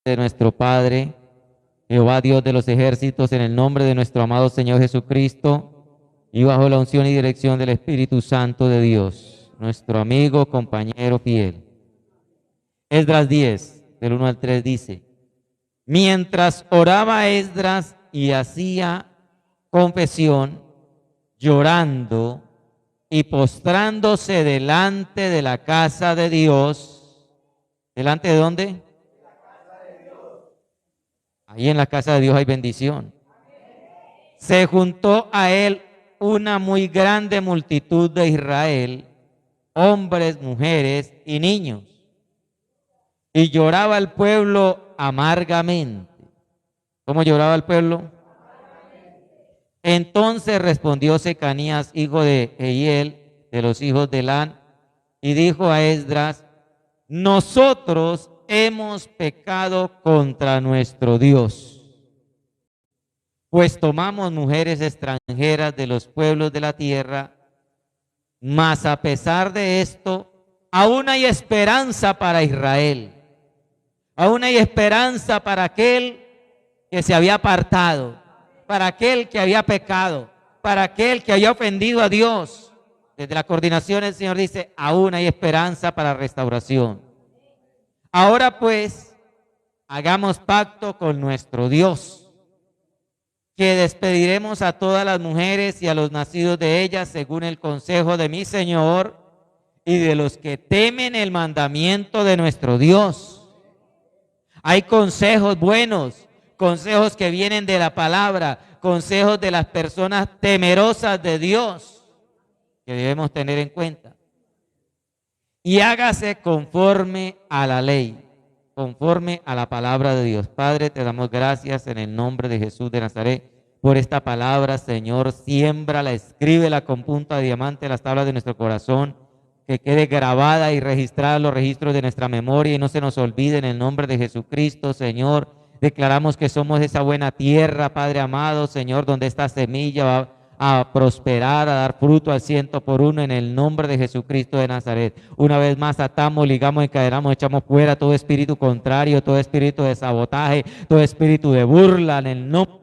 de nuestro Padre, Jehová Dios de los ejércitos, en el nombre de nuestro amado Señor Jesucristo, y bajo la unción y dirección del Espíritu Santo de Dios, nuestro amigo, compañero fiel. Esdras 10, del 1 al 3 dice: mientras oraba Esdras y hacía confesión, llorando y postrándose delante de la casa de Dios. ¿Delante de dónde? Ahí en la casa de Dios hay bendición. Se juntó a él una muy grande multitud de Israel, hombres, mujeres y niños. Y lloraba el pueblo amargamente. ¿Cómo lloraba el pueblo? Entonces respondió Secanías, hijo de Jehiel, de los hijos de Elán, y dijo a Esdras: nosotros hemos pecado contra nuestro Dios, pues tomamos mujeres extranjeras de los pueblos de la tierra, mas a pesar de esto, aún hay esperanza para Israel, aún hay esperanza para aquel que se había apartado, para aquel que había pecado, para aquel que había ofendido a Dios. Desde la coordinación el Señor dice: aún hay esperanza para restauración. Ahora pues, hagamos pacto con nuestro Dios, que despediremos a todas las mujeres y a los nacidos de ellas según el consejo de mi Señor y de los que temen el mandamiento de nuestro Dios. Hay consejos buenos, consejos que vienen de la palabra, consejos de las personas temerosas de Dios que debemos tener en cuenta. Y hágase conforme a la ley, conforme a la palabra de Dios. Padre, te damos gracias en el nombre de Jesús de Nazaret por esta palabra, Señor. Siémbrala, escríbela con punta de diamante en las tablas de nuestro corazón, que quede grabada y registrada en los registros de nuestra memoria y no se nos olvide, en el nombre de Jesucristo, Señor. Declaramos que somos esa buena tierra, Padre amado, Señor, donde esta semilla va a prosperar, a dar fruto al 100 por 1 en el nombre de Jesucristo de Nazaret. Una vez más atamos, ligamos, encadenamos, echamos fuera todo espíritu contrario, todo espíritu de sabotaje, todo espíritu de burla en el nombre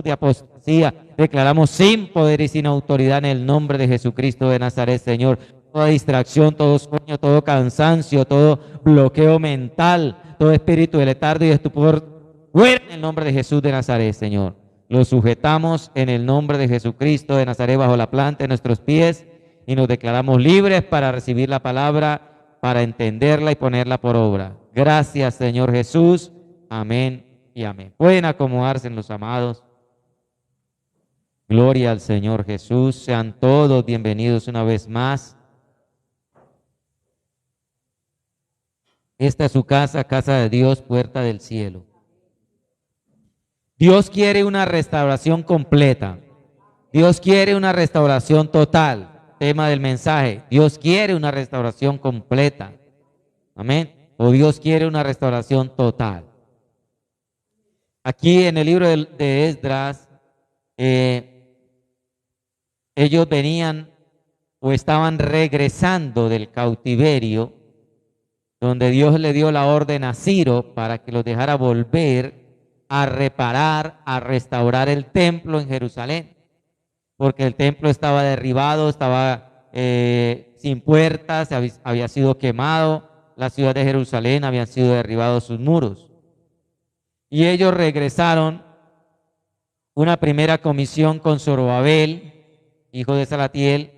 de apostasía. Declaramos sin poder y sin autoridad en el nombre de Jesucristo de Nazaret, Señor. Toda distracción, todo sueño, todo cansancio, todo bloqueo mental, todo espíritu de letargo y de estupor, fuera en el nombre de Jesús de Nazaret, Señor. Lo sujetamos en el nombre de Jesucristo de Nazaret bajo la planta de nuestros pies y nos declaramos libres para recibir la palabra, para entenderla y ponerla por obra. Gracias, Señor Jesús. Amén y amén. Pueden acomodarse en los amados. Gloria al Señor Jesús. Sean todos bienvenidos una vez más. Esta es su casa, casa de Dios, puerta del cielo. Dios quiere una restauración completa. Dios quiere una restauración total. Tema del mensaje. Dios quiere una restauración completa. Amén. O Dios quiere una restauración total. Aquí en el libro de Esdras, ellos venían o estaban regresando del cautiverio, donde Dios le dio la orden a Ciro para que los dejara volver a reparar, a restaurar el templo en Jerusalén, porque el templo estaba derribado, estaba sin puertas, había sido quemado, la ciudad de Jerusalén habían sido derribados sus muros. Y ellos regresaron, una primera comisión con Zorobabel, hijo de Salatiel,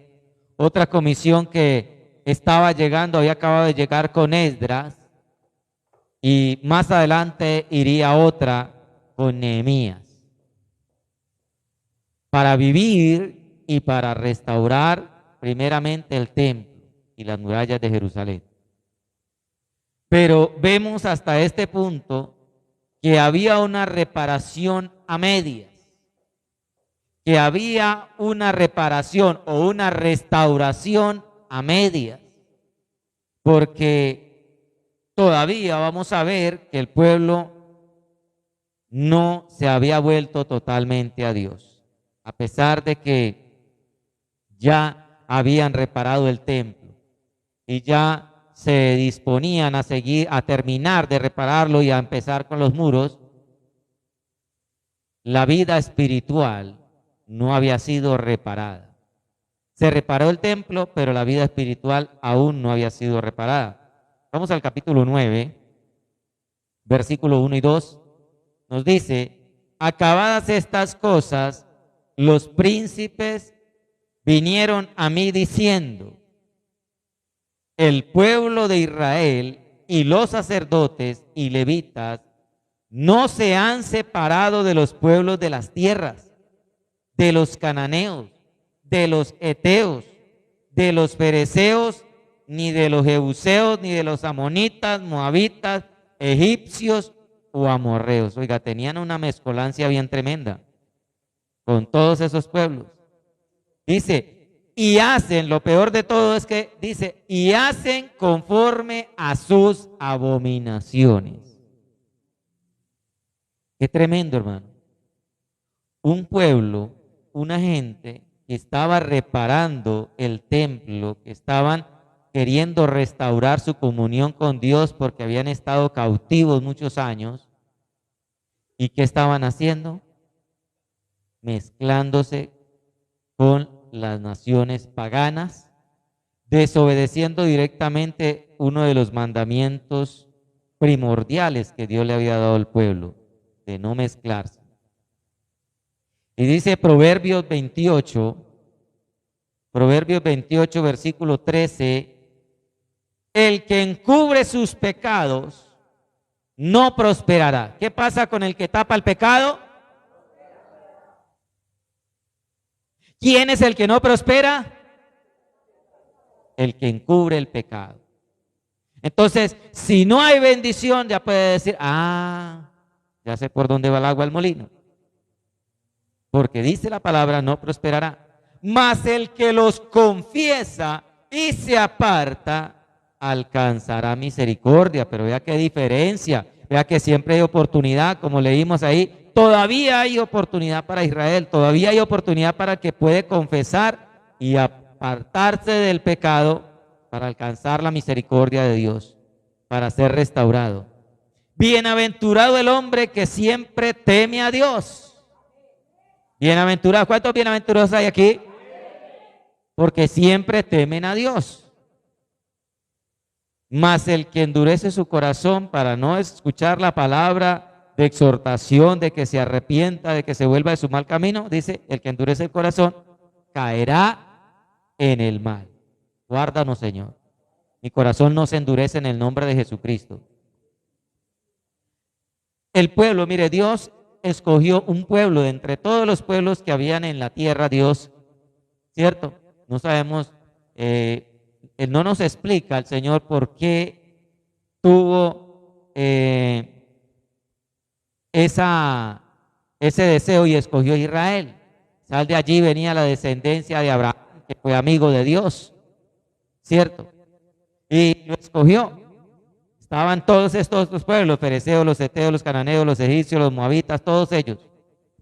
otra comisión que estaba llegando, había acabado de llegar con Esdras, y más adelante iría otra con Nehemías, para vivir y para restaurar primeramente el templo y las murallas de Jerusalén. Pero vemos hasta este punto que había una reparación a medias, que había una reparación o una restauración a medias, porque todavía vamos a ver que el pueblo no se había vuelto totalmente a Dios, a pesar de que ya habían reparado el templo y ya se disponían a terminar de repararlo y a empezar con los muros, la vida espiritual no había sido reparada. Se reparó el templo, pero la vida espiritual aún no había sido reparada. Vamos al capítulo 9, versículo 1 y 2. Nos dice: acabadas estas cosas, los príncipes vinieron a mí diciendo: el pueblo de Israel y los sacerdotes y levitas no se han separado de los pueblos de las tierras, de los cananeos, de los heteos, de los fereceos, ni de los jebuseos, ni de los amonitas, moabitas, egipcios o amorreos. Oiga, tenían una mezcolancia bien tremenda con todos esos pueblos. Dice, y hacen, lo peor de todo es que dice, y hacen conforme a sus abominaciones. Qué tremendo, hermano. Un pueblo, una gente que estaba reparando el templo, que estaban queriendo restaurar su comunión con Dios porque habían estado cautivos muchos años. ¿Y qué estaban haciendo? Mezclándose con las naciones paganas, desobedeciendo directamente uno de los mandamientos primordiales que Dios le había dado al pueblo, de no mezclarse. Y dice Proverbios 28, versículo 13, el que encubre sus pecados no prosperará. ¿Qué pasa con el que tapa el pecado? ¿Quién es el que no prospera? El que encubre el pecado. Entonces, si no hay bendición, ya puede decir, ya sé por dónde va el agua al molino. Porque dice la palabra, no prosperará. Mas el que los confiesa y se aparta, alcanzará misericordia. Pero vea qué diferencia. Vea que siempre hay oportunidad, como leímos ahí. Todavía hay oportunidad para Israel, todavía hay oportunidad para el que puede confesar y apartarse del pecado para alcanzar la misericordia de Dios, para ser restaurado. Bienaventurado el hombre que siempre teme a Dios. Bienaventurado, ¿cuántos bienaventurados hay aquí? Porque siempre temen a Dios. Mas el que endurece su corazón para no escuchar la palabra de exhortación, de que se arrepienta, de que se vuelva de su mal camino, dice, el que endurece el corazón caerá en el mal. Guárdanos, Señor. Mi corazón no se endurece en el nombre de Jesucristo. El pueblo, mire, Dios escogió un pueblo de entre todos los pueblos que habían en la tierra, Dios, ¿cierto? No sabemos, no nos explica el Señor por qué tuvo ese deseo y escogió a Israel. Sal de allí venía la descendencia de Abraham, que fue amigo de Dios, ¿cierto? Y lo escogió. Estaban todos estos pueblos, los fereceos, los heteos, los cananeos, los egipcios, los moabitas, todos ellos.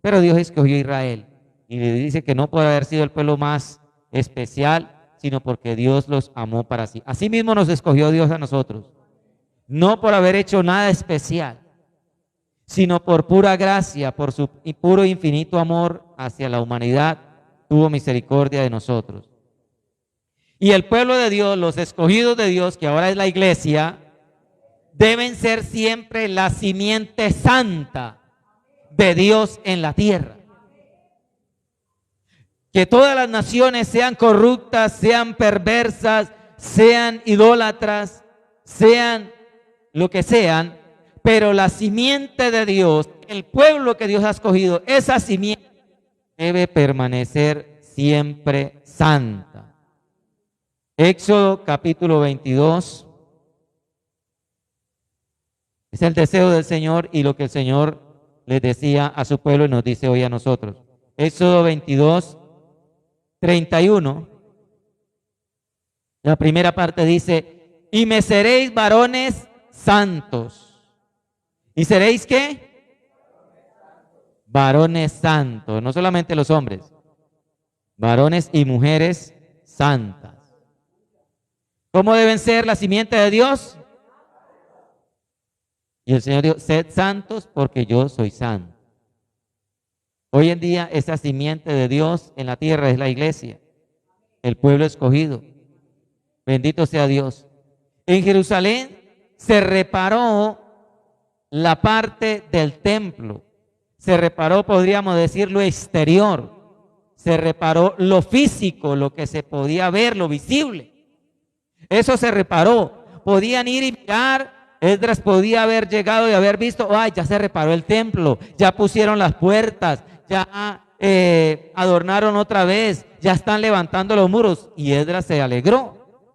Pero Dios escogió a Israel y le dice que no puede haber sido el pueblo más especial, sino porque Dios los amó para sí. Así mismo nos escogió Dios a nosotros, no por haber hecho nada especial, sino por pura gracia, por su puro e infinito amor hacia la humanidad, tuvo misericordia de nosotros. Y el pueblo de Dios, los escogidos de Dios, que ahora es la iglesia, deben ser siempre la simiente santa de Dios en la tierra. Que todas las naciones sean corruptas, sean perversas, sean idólatras, sean lo que sean, pero la simiente de Dios, el pueblo que Dios ha escogido, esa simiente debe permanecer siempre santa. Éxodo capítulo 22. Es el deseo del Señor y lo que el Señor les decía a su pueblo y nos dice hoy a nosotros. Éxodo 22, 31. La primera parte dice, y me seréis varones santos. ¿Y seréis qué? Varones santos, no solamente los hombres, varones y mujeres santas. ¿Cómo deben ser la simiente de Dios? Y el Señor dijo, sed santos porque yo soy santo. Hoy en día esa simiente de Dios en la tierra es la iglesia, el pueblo escogido. Bendito sea Dios. En Jerusalén se reparó la parte del templo. Se reparó, podríamos decir, lo exterior. Se reparó lo físico, lo que se podía ver, lo visible. Eso se reparó. Podían ir y mirar. Esdras podía haber llegado y haber visto, ay, ya se reparó el templo, ya pusieron las puertas, ya adornaron otra vez, ya están levantando los muros. Y Esdras se alegró.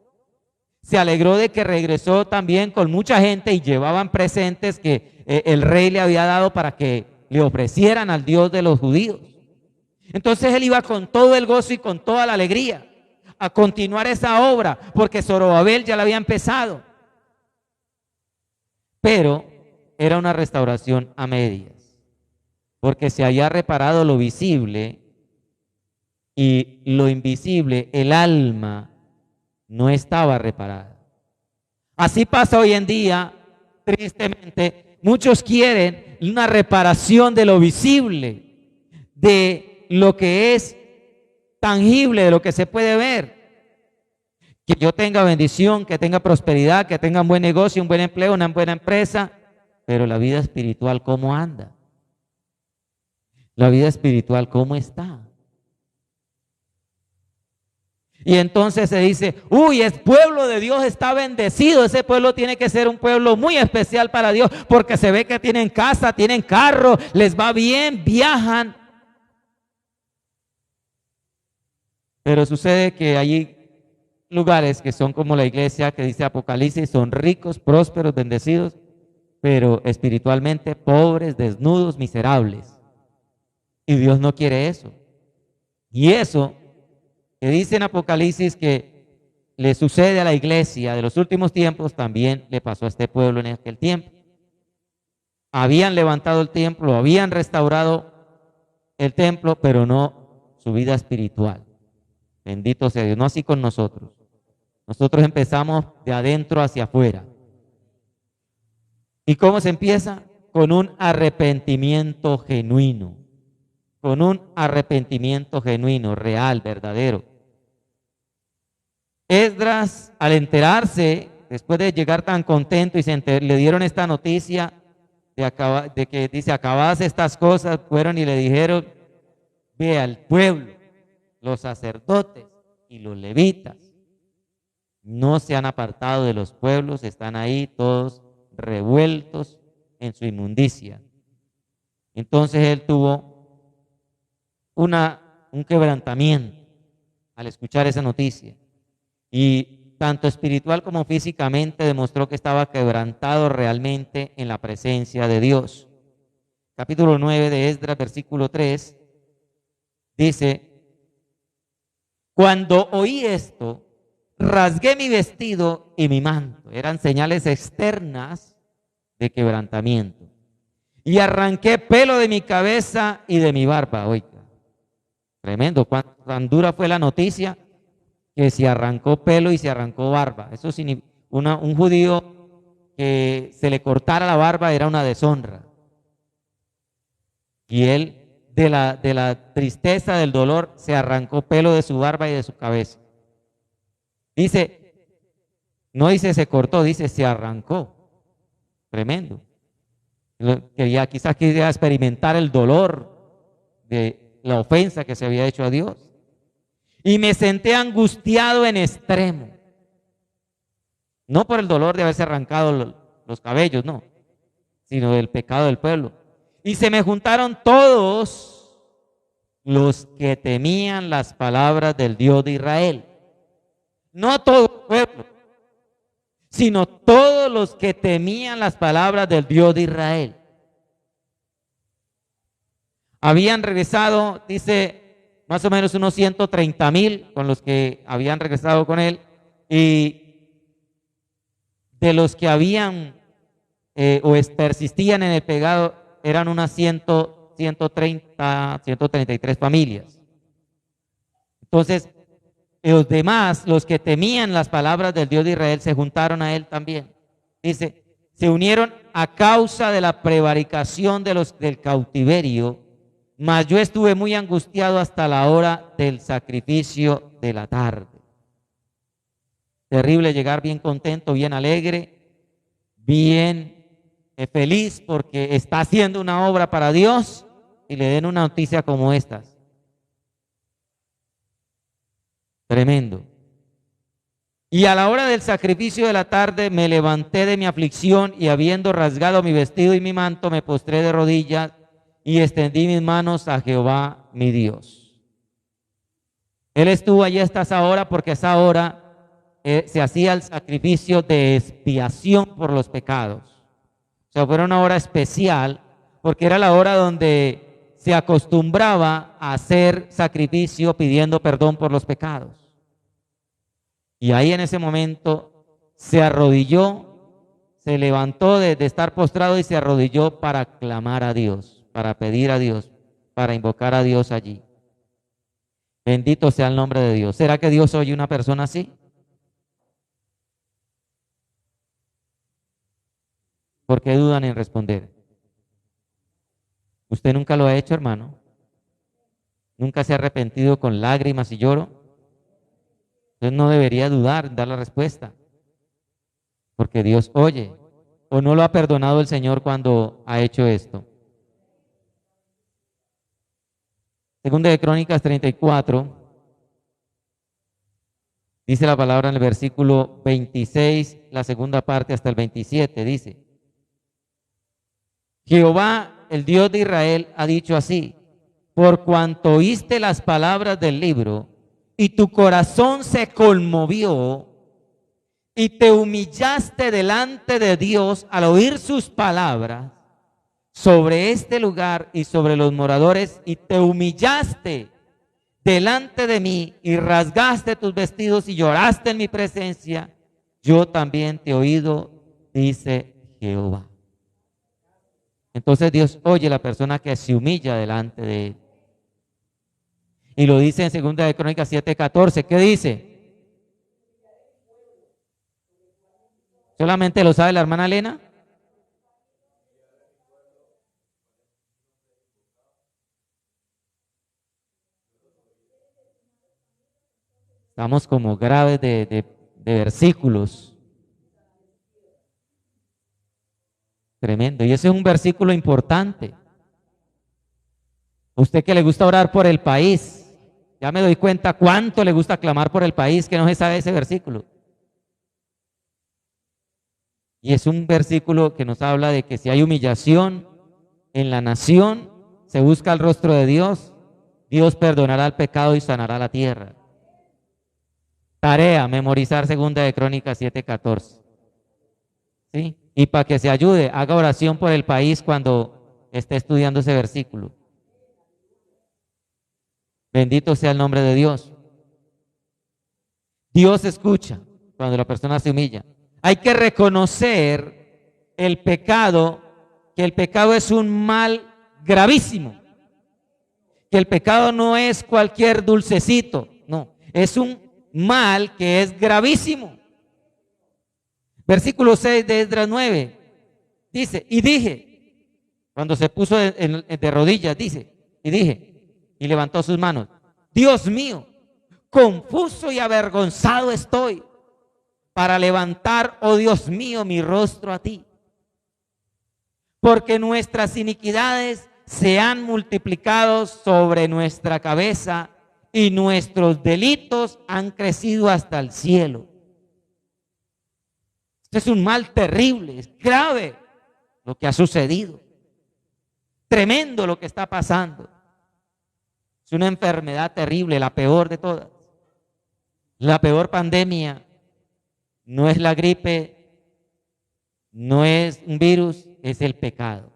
Se alegró de que regresó también con mucha gente y llevaban presentes que el rey le había dado para que le ofrecieran al Dios de los judíos. Entonces él iba con todo el gozo y con toda la alegría a continuar esa obra, porque Zorobabel ya la había empezado. Pero era una restauración a medias, porque se había reparado lo visible y lo invisible, el alma, no estaba reparada. Así pasa hoy en día, tristemente. Muchos quieren una reparación de lo visible, de lo que es tangible, de lo que se puede ver. Que yo tenga bendición, que tenga prosperidad, que tenga un buen negocio, un buen empleo, una buena empresa. Pero la vida espiritual, ¿cómo anda? La vida espiritual, ¿cómo está? Y entonces se dice, uy, el pueblo de Dios está bendecido. Ese pueblo tiene que ser un pueblo muy especial para Dios, porque se ve que tienen casa, tienen carro, les va bien, viajan. Pero sucede que hay lugares que son como la iglesia que dice Apocalipsis, son ricos, prósperos, bendecidos, pero espiritualmente pobres, desnudos, miserables. Y Dios no quiere eso. Y eso que dice en Apocalipsis que le sucede a la iglesia de los últimos tiempos, también le pasó a este pueblo en aquel tiempo. Habían levantado el templo, habían restaurado el templo, pero no su vida espiritual. Bendito sea Dios, no así con nosotros. Nosotros empezamos de adentro hacia afuera. ¿Y cómo se empieza? Con un arrepentimiento genuino. Con un arrepentimiento genuino, real, verdadero. Esdras, al enterarse, después de llegar tan contento y le dieron esta noticia de que dice, acabadas estas cosas, fueron y le dijeron, ve al pueblo, los sacerdotes y los levitas no se han apartado de los pueblos, están ahí todos revueltos en su inmundicia. Entonces él tuvo un quebrantamiento al escuchar esa noticia. Y tanto espiritual como físicamente demostró que estaba quebrantado realmente en la presencia de Dios. Capítulo 9 de Esdras, versículo 3, dice, cuando oí esto, rasgué mi vestido y mi manto. Eran señales externas de quebrantamiento. Y arranqué pelo de mi cabeza y de mi barba. Oiga, tremendo, cuán dura fue la noticia, que se arrancó pelo y se arrancó barba. Eso significa, un judío que se le cortara la barba era una deshonra. Y él, de la tristeza, del dolor, se arrancó pelo de su barba y de su cabeza. Dice, no dice se cortó, dice se arrancó. Tremendo. Quizás quería experimentar el dolor de la ofensa que se había hecho a Dios. Y me senté angustiado en extremo. No por el dolor de haberse arrancado los cabellos, no, sino del pecado del pueblo. Y se me juntaron todos los que temían las palabras del Dios de Israel. No todo el pueblo, sino todos los que temían las palabras del Dios de Israel. Habían regresado, dice, más o menos unos 130,000 con los que habían regresado con él, y de los que habían persistían en el pecado eran unas 133 familias. Entonces, los demás, los que temían las palabras del Dios de Israel, se juntaron a él también. Dice, se unieron a causa de la prevaricación del cautiverio, mas yo estuve muy angustiado hasta la hora del sacrificio de la tarde. Terrible llegar bien contento, bien alegre, bien feliz porque está haciendo una obra para Dios y le den una noticia como estas. Tremendo. Y a la hora del sacrificio de la tarde me levanté de mi aflicción y habiendo rasgado mi vestido y mi manto, me postré de rodillas y extendí mis manos a Jehová mi Dios. Él estuvo allí hasta esa hora porque a esa hora se hacía el sacrificio de expiación por los pecados. O sea, fue una hora especial porque era la hora donde se acostumbraba a hacer sacrificio pidiendo perdón por los pecados. Y ahí en ese momento se arrodilló, se levantó de estar postrado y se arrodilló para clamar a Dios, para pedir a Dios, para invocar a Dios allí. Bendito sea el nombre de Dios. ¿Será que Dios oye una persona así? ¿Por qué dudan en responder? ¿Usted nunca lo ha hecho, hermano? ¿Nunca se ha arrepentido con lágrimas y lloro? Entonces no debería dudar en dar la respuesta, porque Dios oye. ¿O no lo ha perdonado el Señor cuando ha hecho esto? Segunda de Crónicas 34, dice la palabra en el versículo 26, la segunda parte hasta el 27, dice: Jehová, el Dios de Israel, ha dicho así: por cuanto oíste las palabras del libro, y tu corazón se conmovió, y te humillaste delante de Dios al oír sus palabras sobre este lugar y sobre los moradores, y te humillaste delante de mí, y rasgaste tus vestidos y lloraste en mi presencia, yo también te he oído, dice Jehová. Entonces Dios oye a la persona que se humilla delante de él. Y lo dice en 2 de Crónicas 7:14. ¿Qué dice? ¿Solamente lo sabe la hermana Elena? Estamos como graves de versículos. Tremendo. Y ese es un versículo importante. Usted que le gusta orar por el país, ya me doy cuenta cuánto le gusta clamar por el país, que no se sabe ese versículo. Y es un versículo que nos habla de que si hay humillación en la nación, se busca el rostro de Dios, Dios perdonará el pecado y sanará la tierra. Tarea, memorizar 2 de Crónicas 7:14. ¿Sí? Y para que se ayude, haga oración por el país cuando esté estudiando ese versículo. Bendito sea el nombre de Dios. Dios escucha cuando la persona se humilla. Hay que reconocer el pecado, que el pecado es un mal gravísimo. Que el pecado no es cualquier dulcecito, no, es un mal que es gravísimo. Versículo 6 de Esdras 9 dice: y dije, cuando se puso de rodillas, dice, y dije, y levantó sus manos: Dios mío, confuso y avergonzado estoy para levantar, oh Dios mío, mi rostro a ti, porque nuestras iniquidades se han multiplicado sobre nuestra cabeza y nuestros delitos han crecido hasta el cielo. Este es un mal terrible, es grave lo que ha sucedido, tremendo lo que está pasando. Es una enfermedad terrible, la peor de todas. La peor pandemia no es la gripe, no es un virus, es el pecado.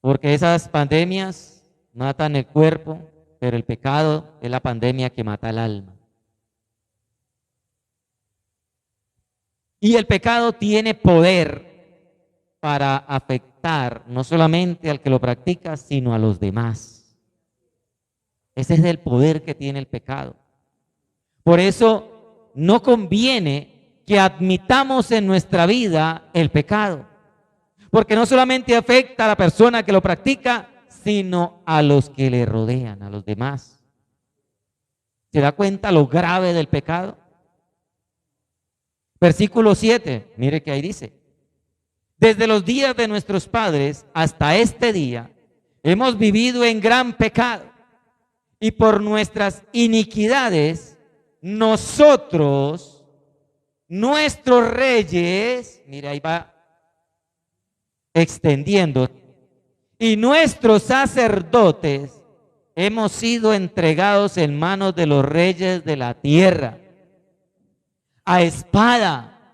Porque esas pandemias matan el cuerpo, pero el pecado es la pandemia que mata el alma. Y el pecado tiene poder para afectar no solamente al que lo practica, sino a los demás. Ese es el poder que tiene el pecado. Por eso no conviene que admitamos en nuestra vida el pecado, porque no solamente afecta a la persona que lo practica, sino a los que le rodean, a los demás. ¿Se da cuenta lo grave del pecado? Versículo 7, mire que ahí dice: desde los días de nuestros padres hasta este día, hemos vivido en gran pecado, y por nuestras iniquidades, nosotros, nuestros reyes, mire ahí va extendiendo, y nuestros sacerdotes, hemos sido entregados en manos de los reyes de la tierra, a espada,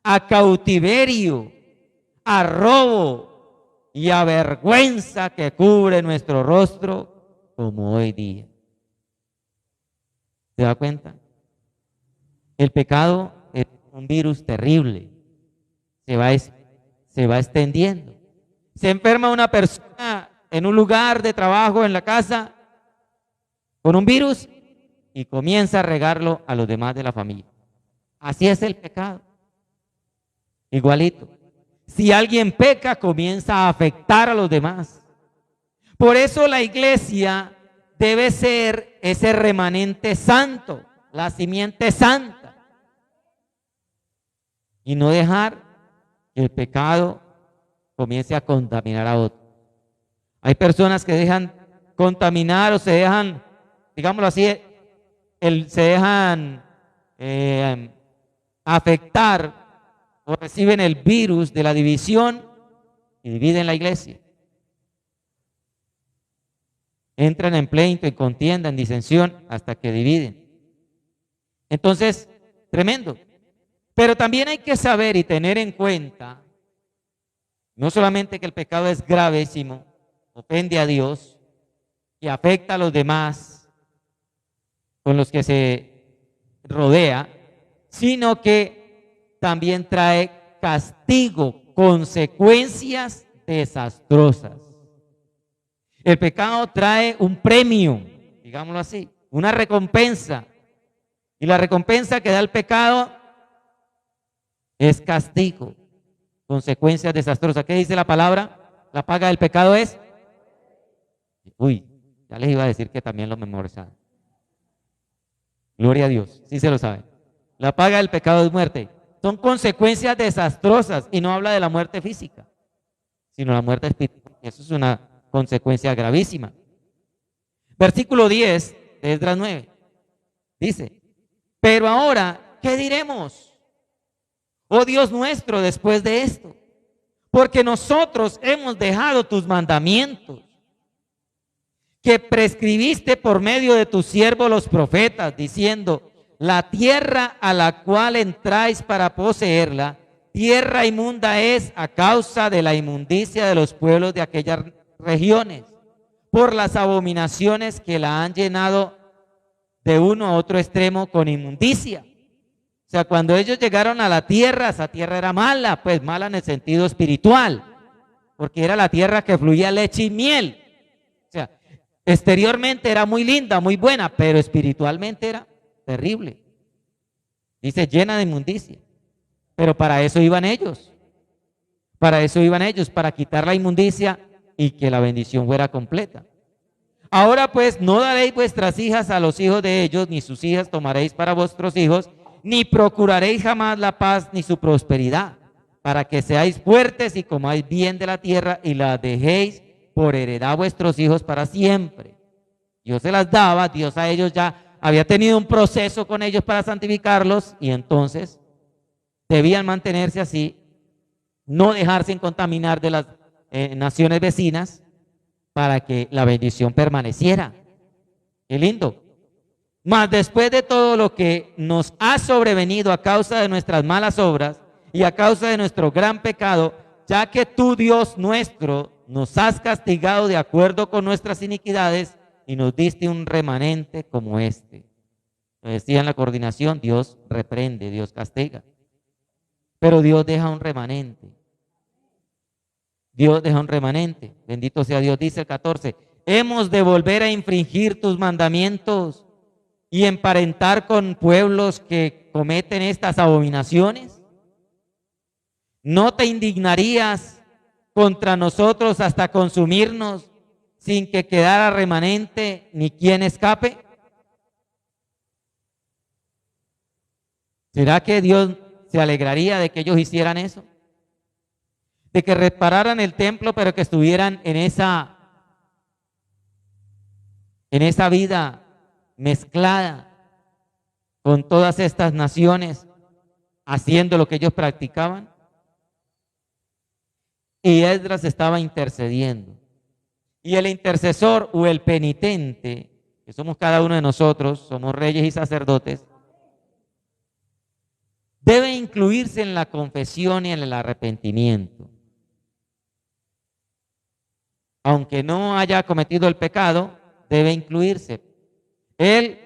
a cautiverio, a robo y a vergüenza que cubre nuestro rostro como hoy día. ¿Se da cuenta? El pecado es un virus terrible, se va extendiendo. Se enferma una persona en un lugar de trabajo, en la casa, con un virus y comienza a regarlo a los demás de la familia. Así es el pecado. Igualito. Si alguien peca, comienza a afectar a los demás. Por eso la iglesia debe ser ese remanente santo, la simiente santa, y no dejar que el pecado comience a contaminar a otros. Hay personas que dejan contaminar o se dejan, digámoslo así, se dejan afectar o reciben el virus de la división y dividen la iglesia. Entran en pleito, en contienda, en disensión, hasta que dividen. Entonces, tremendo. Pero también hay que saber y tener en cuenta, no solamente que el pecado es gravísimo, ofende a Dios y afecta a los demás con los que se rodea, sino que también trae castigo, consecuencias desastrosas. El pecado trae un premio, digámoslo así, una recompensa. Y la recompensa que da el pecado es castigo, consecuencias desastrosas. ¿Qué dice la palabra? La paga del pecado es... Uy, ya les iba a decir que también lo memorizaban. Gloria a Dios, sí se lo saben. La paga del pecado es muerte. Son consecuencias desastrosas y no habla de la muerte física, sino la muerte espiritual. Eso es una consecuencia gravísima. Versículo 10 de Esdras 9 dice: pero ahora, ¿qué diremos? Oh Dios nuestro, después de esto, porque nosotros hemos dejado tus mandamientos que prescribiste por medio de tus siervos los profetas, diciendo: la tierra a la cual entráis para poseerla, tierra inmunda es a causa de la inmundicia de los pueblos de aquellas regiones, por las abominaciones que la han llenado de uno a otro extremo con inmundicia. O sea, cuando ellos llegaron a la tierra, esa tierra era mala, pues mala en el sentido espiritual, porque era la tierra que fluía leche y miel. O sea, exteriormente era muy linda, muy buena, pero espiritualmente era terrible. Dice, llena de inmundicia. Pero para eso iban ellos. Para eso iban ellos, para quitar la inmundicia y que la bendición fuera completa. Ahora pues, no daréis vuestras hijas a los hijos de ellos, ni sus hijas tomaréis para vuestros hijos, ni procuraréis jamás la paz ni su prosperidad, para que seáis fuertes y comáis bien de la tierra y la dejéis por heredad a vuestros hijos para siempre. Dios se las daba, Dios a ellos ya había tenido un proceso con ellos para santificarlos y entonces debían mantenerse así, no dejarse contaminar de las naciones vecinas para que la bendición permaneciera. Qué lindo. Mas después de todo lo que nos ha sobrevenido a causa de nuestras malas obras y a causa de nuestro gran pecado, ya que tú, Dios nuestro, nos has castigado de acuerdo con nuestras iniquidades y nos diste un remanente como este. Lo decía en la coordinación, Dios reprende, Dios castiga. Pero Dios deja un remanente. Dios deja un remanente. Bendito sea Dios, dice el 14. hemos de volver a infringir tus mandamientos y emparentar con pueblos que cometen estas abominaciones? ¿No te indignarías contra nosotros hasta consumirnos sin que quedara remanente ni quien escape? ¿Será que Dios se alegraría de que ellos hicieran eso? De que repararan el templo, pero que estuvieran en esa vida mezclada con todas estas naciones, haciendo lo que ellos practicaban. Y Esdras estaba intercediendo. Y el intercesor o el penitente, que somos cada uno de nosotros, somos reyes y sacerdotes, debe incluirse en la confesión y en el arrepentimiento. Aunque no haya cometido el pecado, debe incluirse. Él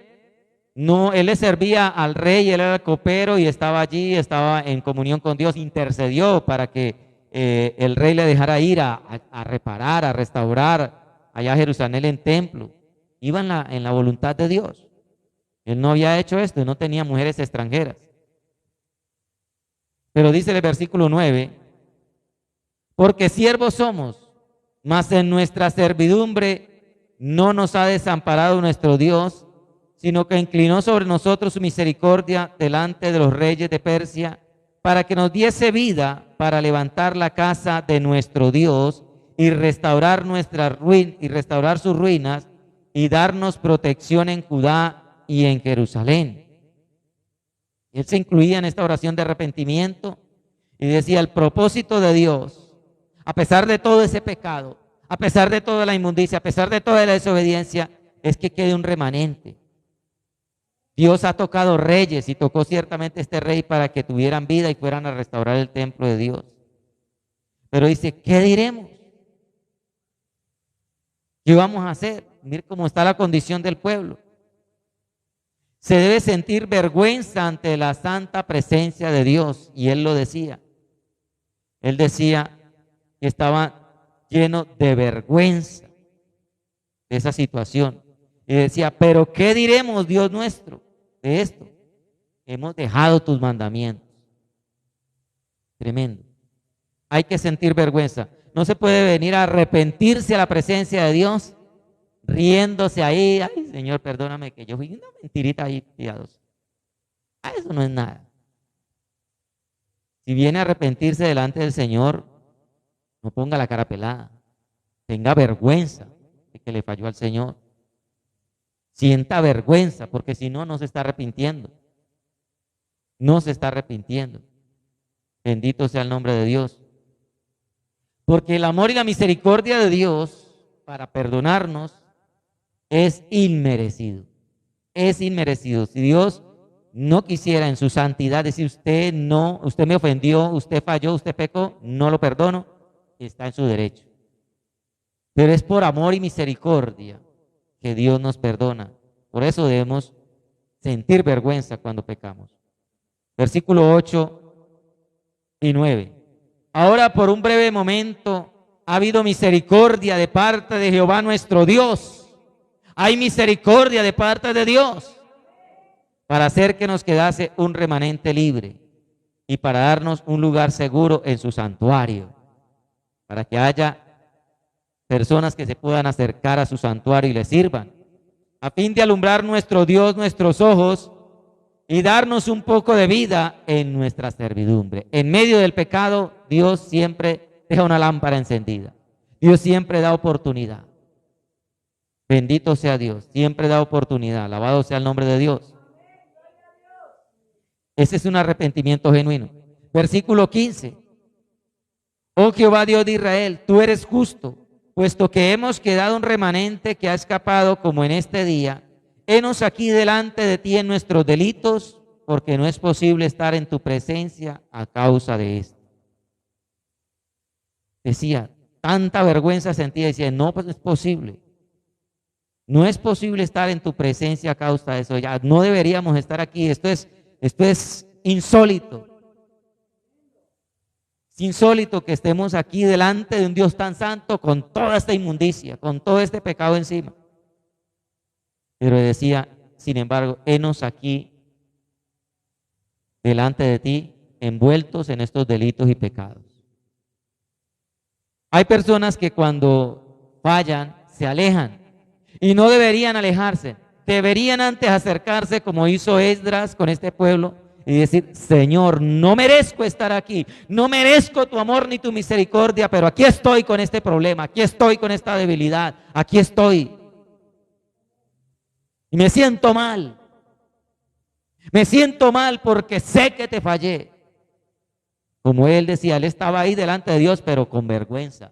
le servía al rey, él era el copero y estaba allí, estaba en comunión con Dios, intercedió para que el rey le dejara ir a reparar, a restaurar allá a Jerusalén el templo. Iba en la voluntad de Dios. Él no había hecho esto, no tenía mujeres extranjeras. Pero dice el versículo 9, porque siervos somos, mas en nuestra servidumbre no nos ha desamparado nuestro Dios, sino que inclinó sobre nosotros su misericordia delante de los reyes de Persia, para que nos diese vida para levantar la casa de nuestro Dios y restaurar sus ruinas y darnos protección en Judá y en Jerusalén. Él se incluía en esta oración de arrepentimiento y decía: el propósito de Dios, a pesar de todo ese pecado, a pesar de toda la inmundicia, a pesar de toda la desobediencia, es que quede un remanente. Dios ha tocado reyes y tocó ciertamente este rey para que tuvieran vida y fueran a restaurar el templo de Dios. Pero dice, ¿qué diremos? ¿Qué vamos a hacer? Mira cómo está la condición del pueblo. Se debe sentir vergüenza ante la santa presencia de Dios. Y él lo decía. Él decía que estaba lleno de vergüenza de esa situación. Y decía, pero ¿qué diremos, Dios nuestro, de esto? Hemos dejado tus mandamientos. Tremendo. Hay que sentir vergüenza. No se puede venir a arrepentirse a la presencia de Dios riéndose ahí. Ay, Señor, perdóname que yo fui una mentirita ahí, piadosa. Eso no es nada. Si viene a arrepentirse delante del Señor, no ponga la cara pelada. Tenga vergüenza de que le falló al Señor. Sienta vergüenza, porque si no, no se está arrepintiendo. No se está arrepintiendo. Bendito sea el nombre de Dios. Porque el amor y la misericordia de Dios para perdonarnos es inmerecido. Es inmerecido. Si Dios no quisiera en su santidad decir, usted me ofendió, usted falló, usted pecó, no lo perdono, está en su derecho. Pero es por amor y misericordia que Dios nos perdona. Por eso debemos sentir vergüenza cuando pecamos. Versículo 8 y 9. Ahora por un breve momento ha habido misericordia de parte de Jehová nuestro Dios. Hay misericordia de parte de Dios para hacer que nos quedase un remanente libre y para darnos un lugar seguro en su santuario, para que haya personas que se puedan acercar a su santuario y le sirvan, a fin de alumbrar nuestro Dios nuestros ojos y darnos un poco de vida en nuestra servidumbre. En medio del pecado, Dios siempre deja una lámpara encendida. Dios siempre da oportunidad. Bendito sea Dios, siempre da oportunidad. Alabado sea el nombre de Dios. Ese es un arrepentimiento genuino. Versículo 15. Oh Jehová Dios de Israel, tú eres justo, puesto que hemos quedado un remanente que ha escapado como en este día. Henos aquí delante de ti en nuestros delitos, porque no es posible estar en tu presencia a causa de esto. Decía, tanta vergüenza sentía, decía, no, pues es posible. No es posible estar en tu presencia a causa de eso. Ya no deberíamos estar aquí. Esto es insólito. Es insólito que estemos aquí delante de un Dios tan santo con toda esta inmundicia, con todo este pecado encima. Pero decía, sin embargo, henos aquí delante de ti, envueltos en estos delitos y pecados. Hay personas que cuando fallan se alejan y no deberían alejarse. Deberían antes acercarse como hizo Esdras con este pueblo y decir, Señor, no merezco estar aquí, no merezco tu amor ni tu misericordia, pero aquí estoy con este problema, aquí estoy con esta debilidad, aquí estoy. Y me siento mal. Me siento mal porque sé que te fallé. Como él decía, él estaba ahí delante de Dios, pero con vergüenza,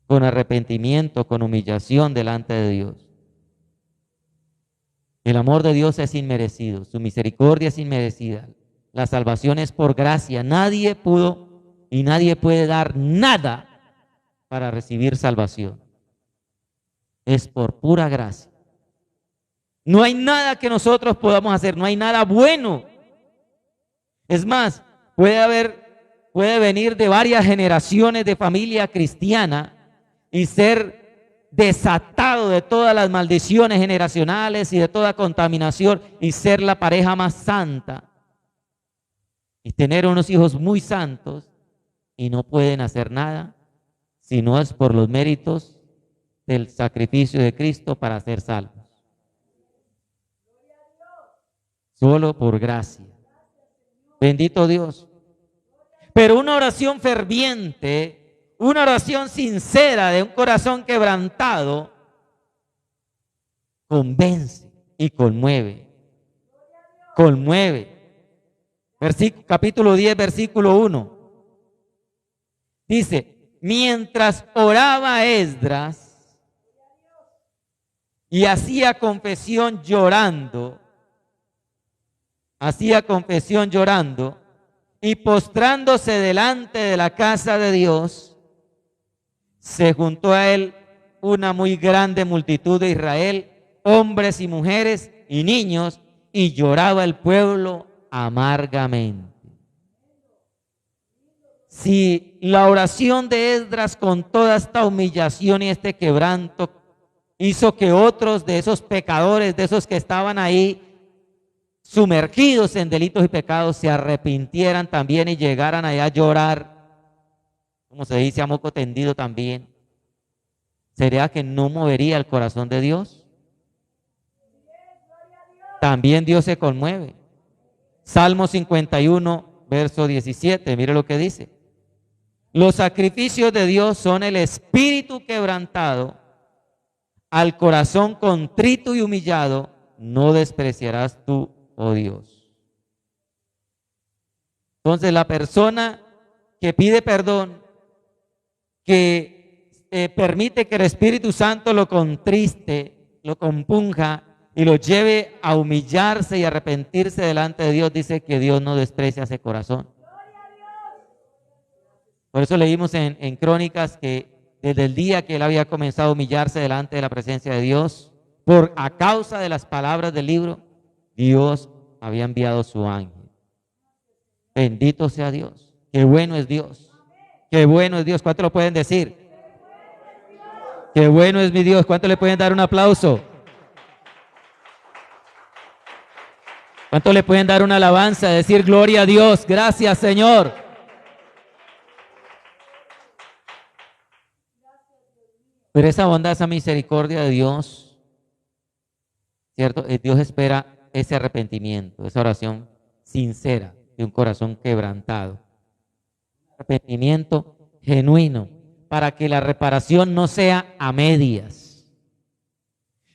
con arrepentimiento, con humillación delante de Dios. El amor de Dios es inmerecido, su misericordia es inmerecida. La salvación es por gracia. Nadie pudo y nadie puede dar nada para recibir salvación. Es por pura gracia. No hay nada que nosotros podamos hacer, no hay nada bueno. Es más, puede venir de varias generaciones de familia cristiana y ser desatado de todas las maldiciones generacionales y de toda contaminación y ser la pareja más santa y tener unos hijos muy santos y no pueden hacer nada si no es por los méritos del sacrificio de Cristo para ser salvos. Solo por gracia. Bendito Dios. Pero una oración ferviente, una oración sincera de un corazón quebrantado, convence y conmueve. Conmueve. Capítulo 10, versículo 1. Dice, mientras oraba Esdras y hacía confesión llorando y postrándose delante de la casa de Dios, se juntó a él una muy grande multitud de Israel, hombres y mujeres y niños, y lloraba el pueblo amargamente. Si la oración de Esdras con toda esta humillación y este quebranto hizo que otros de esos pecadores, de esos que estaban ahí sumergidos en delitos y pecados, se arrepintieran también y llegaran allá a llorar, como se dice, a moco tendido también, ¿sería que no movería el corazón de Dios? También Dios se conmueve. Salmo 51, verso 17, mire lo que dice. Los sacrificios de Dios son el espíritu quebrantado, al corazón contrito y humillado no despreciarás tú, oh Dios. Entonces la persona que pide perdón, que permite que el Espíritu Santo lo contriste, lo compunja y lo lleve a humillarse y arrepentirse delante de Dios, dice que Dios no desprecia ese corazón. Por eso leímos en Crónicas que desde el día que él había comenzado a humillarse delante de la presencia de Dios, a causa de las palabras del libro, Dios había enviado su ángel. Bendito sea Dios. Qué bueno es Dios. Qué bueno es Dios. ¿Cuánto lo pueden decir? Qué bueno es mi Dios. ¿Cuánto le pueden dar un aplauso? ¿Cuánto le pueden dar una alabanza? Decir gloria a Dios. Gracias, Señor. Pero esa bondad, esa misericordia de Dios, ¿cierto? Dios espera ese arrepentimiento, esa oración sincera de un corazón quebrantado. Arrepentimiento genuino, para que la reparación no sea a medias.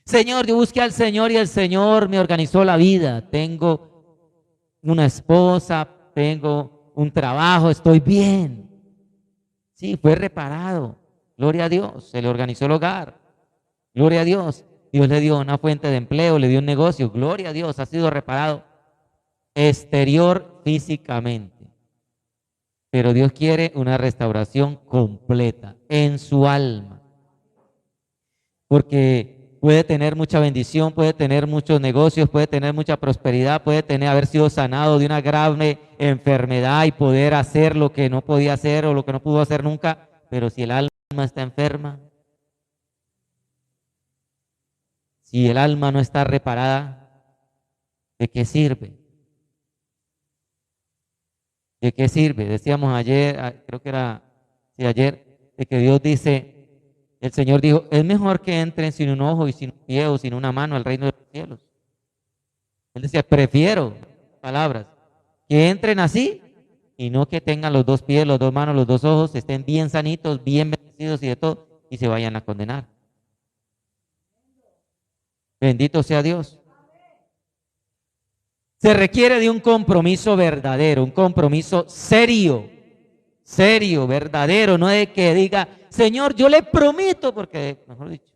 Señor, yo busqué al Señor y el Señor me organizó la vida. Tengo una esposa, tengo un trabajo, estoy bien. Sí, fue reparado. Gloria a Dios, se le organizó el hogar. Gloria a Dios, Dios le dio una fuente de empleo, le dio un negocio. Gloria a Dios, ha sido reparado exterior físicamente. Pero Dios quiere una restauración completa en su alma. Porque puede tener mucha bendición, puede tener muchos negocios, puede tener mucha prosperidad, puede haber sido sanado de una grave enfermedad y poder hacer lo que no podía hacer o lo que no pudo hacer nunca, pero si el alma está enferma, si el alma no está reparada, ¿de qué sirve? ¿De qué sirve? Decíamos ayer, creo que era ayer, de que Dios dice, el Señor dijo, es mejor que entren sin un ojo y sin un pie o sin una mano al reino de los cielos. Él decía, prefiero, palabras, que entren así y no que tengan los dos pies, los dos manos, los dos ojos, estén bien sanitos, bien bendecidos y de todo, y se vayan a condenar. Bendito sea Dios. Se requiere de un compromiso verdadero, un compromiso serio, verdadero, no de que diga, Señor, yo le prometo, porque, mejor dicho,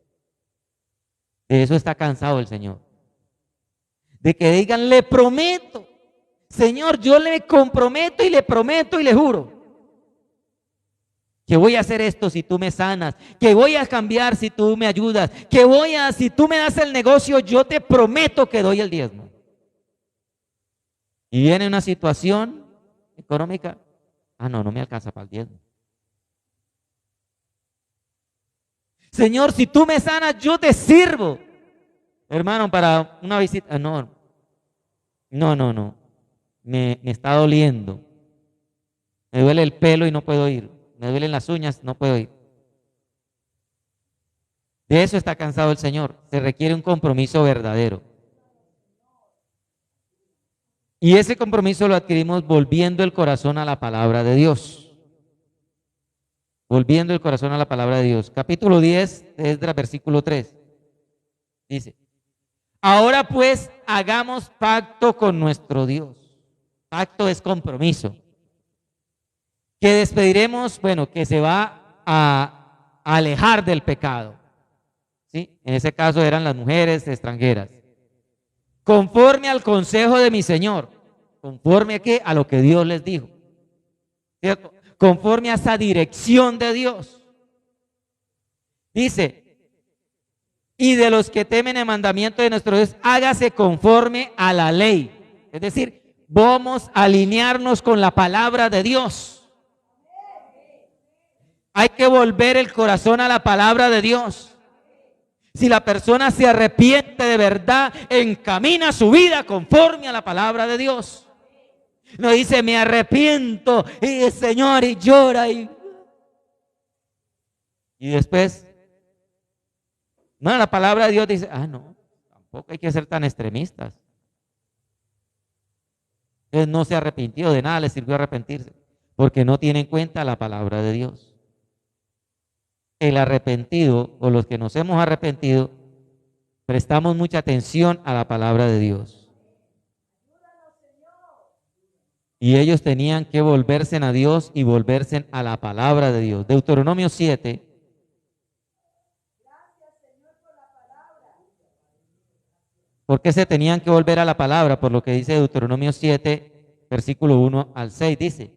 de eso está cansado el Señor. De que digan, le prometo, Señor, yo le comprometo y le prometo y le juro que voy a hacer esto si tú me sanas, que voy a cambiar si tú me ayudas, si tú me das el negocio, yo te prometo que doy el diezmo. Y viene una situación económica, no me alcanza para el diezmo. Señor, si tú me sanas, yo te sirvo. Hermano, para una visita, no. Me está doliendo. Me duele el pelo y no puedo ir. Me duelen las uñas, no puedo ir. De eso está cansado el Señor. Se requiere un compromiso verdadero. Y ese compromiso lo adquirimos volviendo el corazón a la palabra de Dios. Volviendo el corazón a la palabra de Dios. Capítulo 10 de Esdras, versículo 3. Dice, ahora pues hagamos pacto con nuestro Dios. Pacto es compromiso. Que despediremos, que se va a alejar del pecado. ¿Sí? En ese caso eran las mujeres extranjeras. Conforme al consejo de mi Señor. ¿Conforme a qué? A lo que Dios les dijo. ¿Cierto? Conforme a esa dirección de Dios. Dice, y de los que temen el mandamiento de nuestro Dios, hágase conforme a la ley. Es decir, vamos a alinearnos con la palabra de Dios. Hay que volver el corazón a la palabra de Dios. Si la persona se arrepiente de verdad, encamina su vida conforme a la palabra de Dios. No dice, me arrepiento, y el Señor, y llora, y después, la palabra de Dios dice, no, tampoco hay que ser tan extremistas. Entonces no se arrepintió, de nada le sirvió arrepentirse, porque no tiene en cuenta la palabra de Dios. El arrepentido, o los que nos hemos arrepentido, prestamos mucha atención a la palabra de Dios. Y ellos tenían que volverse a Dios y volverse a la palabra de Dios. Deuteronomio 7. ¿Por qué se tenían que volver a la palabra? Por lo que dice Deuteronomio 7, versículo 1 al 6, dice,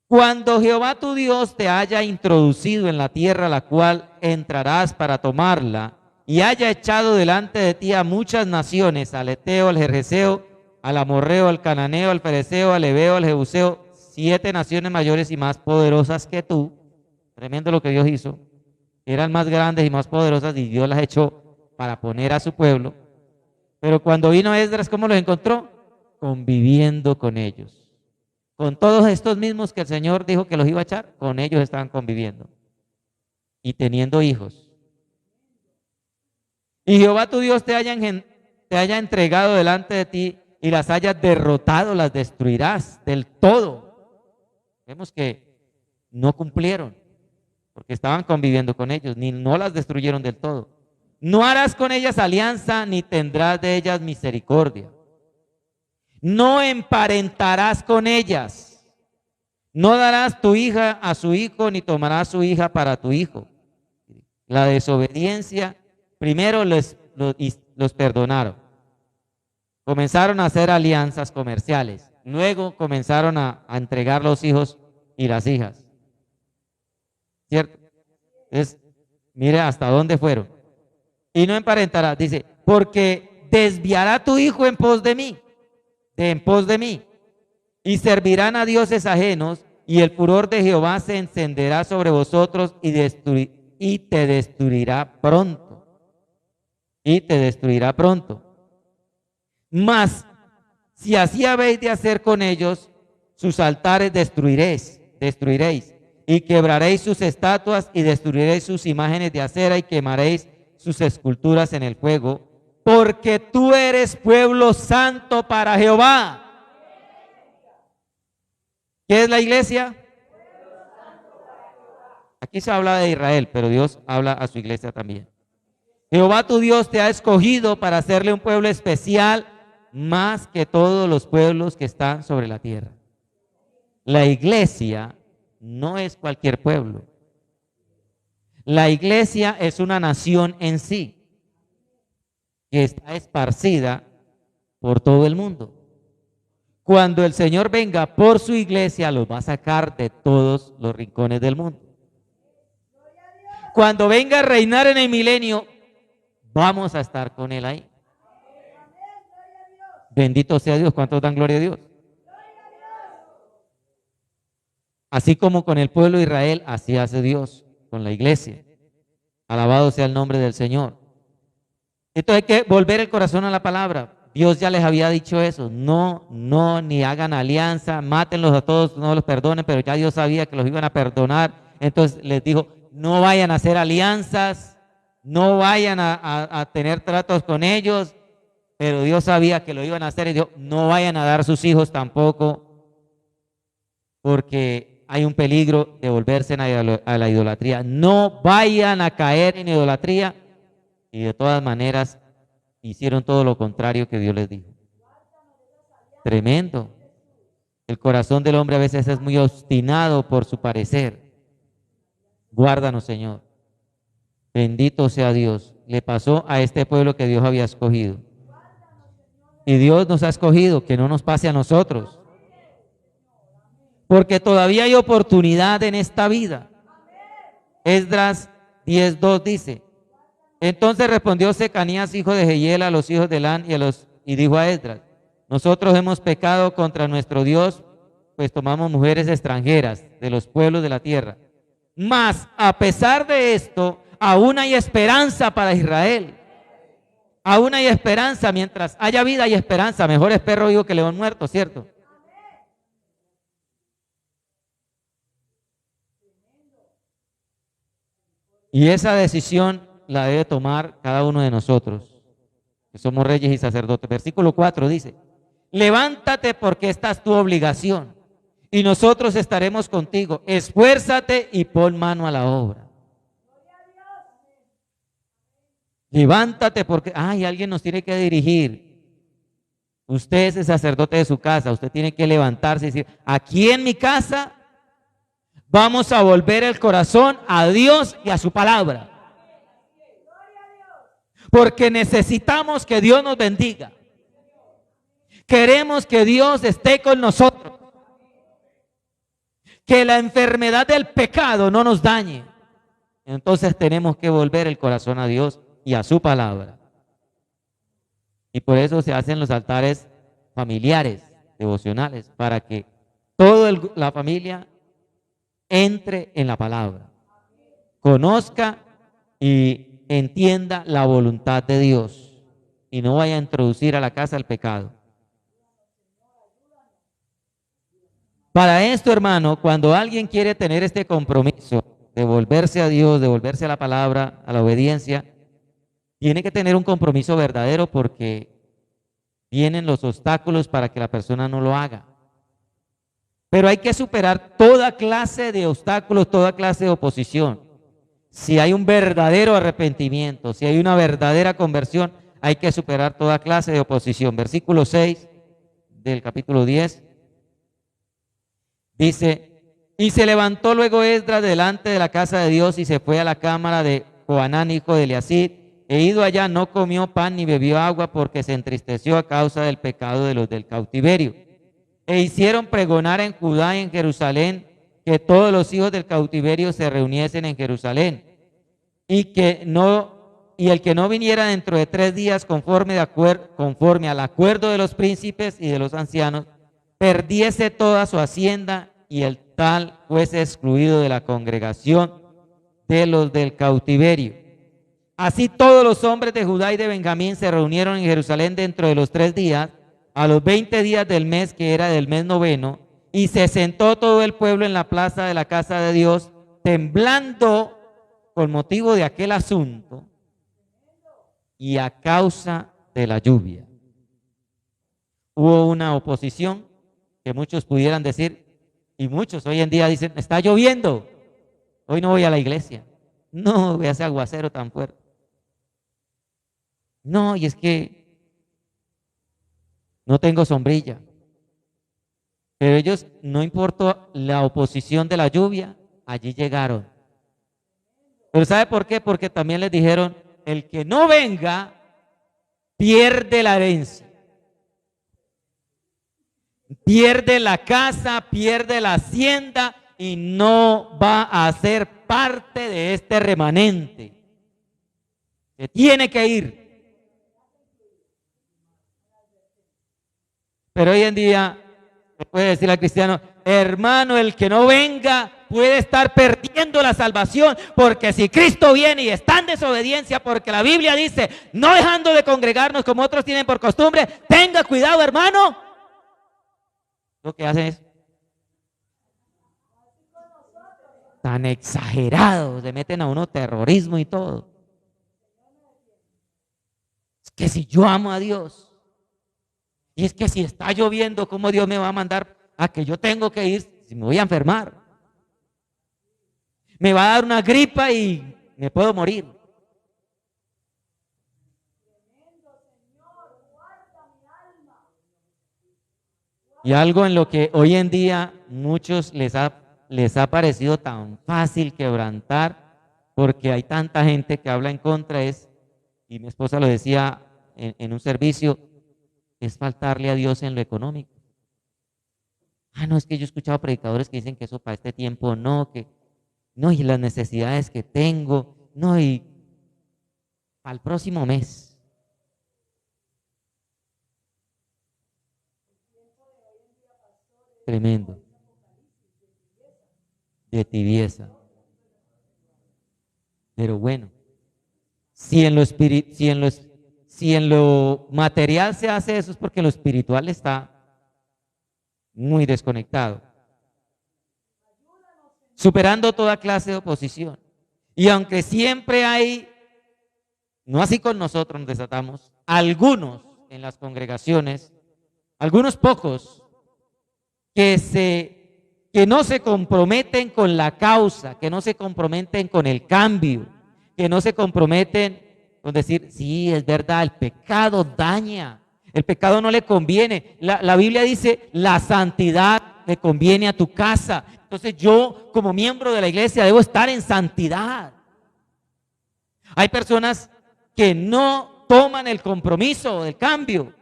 cuando Jehová tu Dios te haya introducido en la tierra a la cual entrarás para tomarla, y haya echado delante de ti a muchas naciones, al Eteo, al Jerjeseo, al Amorreo, al Cananeo, al Fereceo, al Heveo, al Jebuseo, 7 naciones mayores y más poderosas que tú. Tremendo lo que Dios hizo. Eran más grandes y más poderosas y Dios las echó para poner a su pueblo. Pero cuando vino Esdras, ¿cómo los encontró? Conviviendo con ellos. Con todos estos mismos que el Señor dijo que los iba a echar, con ellos estaban conviviendo y teniendo hijos. Y Jehová tu Dios te haya entregado delante de ti y las hayas derrotado, las destruirás del todo. Vemos que no cumplieron porque estaban conviviendo con ellos, ni no las destruyeron del todo. No harás con ellas alianza, ni tendrás de ellas misericordia. No emparentarás con ellas. No darás tu hija a su hijo, ni tomarás su hija para tu hijo. La desobediencia, primero los perdonaron. Comenzaron a hacer alianzas comerciales. Luego comenzaron a entregar los hijos y las hijas. ¿Cierto? Entonces, mire hasta dónde fueron. y no emparentará. Dice, porque desviará tu hijo en pos de mí, y servirán a dioses ajenos, y el furor de Jehová se encenderá sobre vosotros y te destruirá pronto. Y te destruirá pronto. Mas, si así habéis de hacer con ellos, sus altares destruiréis, y quebraréis sus estatuas, y destruiréis sus imágenes de acera, y quemaréis sus esculturas en el fuego, porque tú eres pueblo santo para Jehová. ¿Qué es la iglesia? Aquí se habla de Israel, pero Dios habla a su iglesia también. Jehová tu Dios te ha escogido para hacerle un pueblo especial más que todos los pueblos que están sobre la tierra. La iglesia no es cualquier pueblo. La iglesia es una nación en sí, que está esparcida por todo el mundo. Cuando el Señor venga por su iglesia, los va a sacar de todos los rincones del mundo. Cuando venga a reinar en el milenio, vamos a estar con Él ahí. Bendito sea Dios. ¿Cuántos dan gloria a Dios? Así como con el pueblo de Israel, así hace Dios con la iglesia. Alabado sea el nombre del Señor. Entonces hay que volver el corazón a la palabra. Dios ya les había dicho eso. No, ni hagan alianza, mátenlos a todos, no los perdonen, pero ya Dios sabía que los iban a perdonar. Entonces les dijo, no vayan a hacer alianzas, no vayan a tener tratos con ellos, pero Dios sabía que lo iban a hacer y dijo, no vayan a dar sus hijos tampoco, porque hay un peligro de volverse a la idolatría. No vayan a caer en idolatría, y de todas maneras hicieron todo lo contrario que Dios les dijo. Tremendo. El corazón del hombre a veces es muy obstinado por su parecer. Guárdanos, Señor. Bendito sea Dios. Le pasó a este pueblo que Dios había escogido. Y Dios nos ha escogido, que no nos pase a nosotros. Porque todavía hay oportunidad en esta vida. Esdras 10:2 dice, entonces respondió Secanías, hijo de Jehiel, a los hijos de Elán y dijo a Esdras, nosotros hemos pecado contra nuestro Dios, pues tomamos mujeres extranjeras de los pueblos de la tierra. Mas, a pesar de esto, aún hay esperanza para Israel. Aún hay esperanza. Mientras haya vida hay esperanza. Mejor es perro vivo que león muerto, ¿cierto? Y esa decisión la debe tomar cada uno de nosotros, que somos reyes y sacerdotes. Versículo 4 dice, levántate porque esta es tu obligación y nosotros estaremos contigo. Esfuérzate y pon mano a la obra. Levántate porque, alguien nos tiene que dirigir. Usted es el sacerdote de su casa, usted tiene que levantarse y decir, aquí en mi casa vamos a volver el corazón a Dios y a su palabra. Porque necesitamos que Dios nos bendiga. Queremos que Dios esté con nosotros. Que la enfermedad del pecado no nos dañe. Entonces tenemos que volver el corazón a Dios y a su palabra. Y por eso se hacen los altares familiares, devocionales, para que toda la familia entre en la palabra, conozca y entienda la voluntad de Dios y no vaya a introducir a la casa el pecado. Para esto, hermano, cuando alguien quiere tener este compromiso de volverse a Dios, de volverse a la palabra, a la obediencia, tiene que tener un compromiso verdadero porque vienen los obstáculos para que la persona no lo haga. Pero hay que superar toda clase de obstáculos, toda clase de oposición. Si hay un verdadero arrepentimiento, si hay una verdadera conversión, hay que superar toda clase de oposición. Versículo 6 del capítulo 10 dice, y se levantó luego Esdras delante de la casa de Dios y se fue a la cámara de Johanán, hijo de Eliasib, e ido allá no comió pan ni bebió agua porque se entristeció a causa del pecado de los del cautiverio. E hicieron pregonar en Judá y en Jerusalén que todos los hijos del cautiverio se reuniesen en Jerusalén y que no y el que no viniera dentro de 3 días conforme al acuerdo de los príncipes y de los ancianos, perdiese toda su hacienda y el tal fuese excluido de la congregación de los del cautiverio. Así todos los hombres de Judá y de Benjamín se reunieron en Jerusalén dentro de los 3 días, a los 20 días del mes que era del mes noveno, y se sentó todo el pueblo en la plaza de la casa de Dios, temblando con motivo de aquel asunto y a causa de la lluvia. Hubo una oposición que muchos pudieran decir, y muchos hoy en día dicen, está lloviendo, hoy no voy a la iglesia. No, vea ese aguacero tan fuerte. No, y es que no tengo sombrilla. Pero ellos, no importó la oposición de la lluvia, allí llegaron. Pero ¿sabe por qué? Porque también les dijeron, el que no venga, pierde la herencia. Pierde la casa, pierde la hacienda y no va a ser parte de este remanente. Se tiene que ir. Pero hoy en día se puede decir al cristiano, hermano, el que no venga puede estar perdiendo la salvación, porque si Cristo viene y está en desobediencia, porque la Biblia dice, no dejando de congregarnos como otros tienen por costumbre, tenga cuidado, hermano. Lo que hacen es tan exagerados, le meten a uno terrorismo y todo. Es que si yo amo a Dios, y es que si está lloviendo, ¿cómo Dios me va a mandar a que yo tengo que ir si me voy a enfermar? Me va a dar una gripa y me puedo morir. Y algo en lo que hoy en día muchos les ha parecido tan fácil quebrantar, porque hay tanta gente que habla en contra, y mi esposa lo decía en un servicio, es faltarle a Dios en lo económico. No, es que yo he escuchado predicadores que dicen que eso para este tiempo no, y las necesidades que tengo, no, y para el próximo mes. Tremendo. De tibieza. Pero bueno, si en lo material se hace eso, es porque lo espiritual está muy desconectado, superando toda clase de oposición. Y aunque siempre hay, no así con nosotros nos desatamos, algunos en las congregaciones, algunos pocos, que no se comprometen con la causa, que no se comprometen con el cambio, que no se comprometen con decir, sí, es verdad, el pecado daña, el pecado no le conviene. La Biblia dice, la santidad le conviene a tu casa. Entonces yo, como miembro de la iglesia, debo estar en santidad. Hay personas que no toman el compromiso del cambio,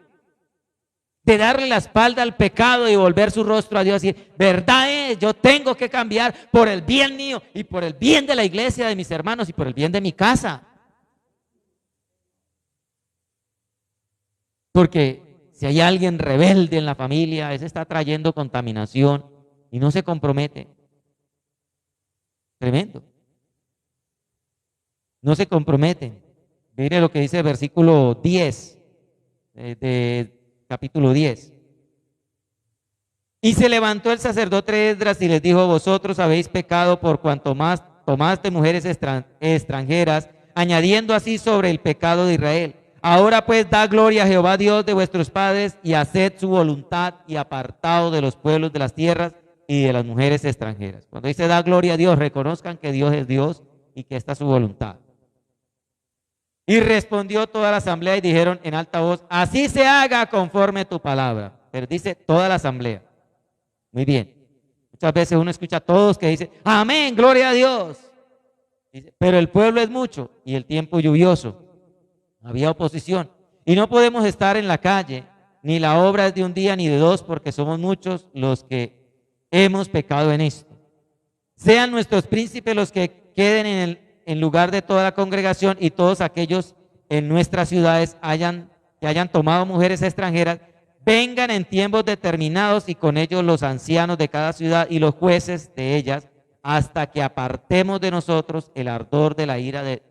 de darle la espalda al pecado y volver su rostro a Dios y decir, verdad es, yo tengo que cambiar por el bien mío y por el bien de la iglesia, de mis hermanos y por el bien de mi casa. Porque si hay alguien rebelde en la familia, ese está trayendo contaminación y no se compromete. Tremendo. No se comprometen. Mire lo que dice el versículo 10 de capítulo 10. Y se levantó el sacerdote Esdras y les dijo, vosotros habéis pecado por cuanto más tomaste mujeres extranjeras, añadiendo así sobre el pecado de Israel. Ahora pues da gloria a Jehová Dios de vuestros padres y haced su voluntad y apartaos de los pueblos de las tierras y de las mujeres extranjeras. Cuando dice da gloria a Dios, reconozcan que Dios es Dios y que esta es su voluntad. Y respondió toda la asamblea y dijeron en alta voz, así se haga conforme tu palabra. Pero dice toda la asamblea. Muy bien. Muchas veces uno escucha a todos que dicen, amén, gloria a Dios. Dice, pero el pueblo es mucho y el tiempo lluvioso. Había oposición. Y no podemos estar en la calle, ni la obra es de un día ni de dos, porque somos muchos los que hemos pecado en esto. Sean nuestros príncipes los que queden en lugar de toda la congregación y todos aquellos en nuestras ciudades que hayan tomado mujeres extranjeras, vengan en tiempos determinados y con ellos los ancianos de cada ciudad y los jueces de ellas, hasta que apartemos de nosotros el ardor de la ira de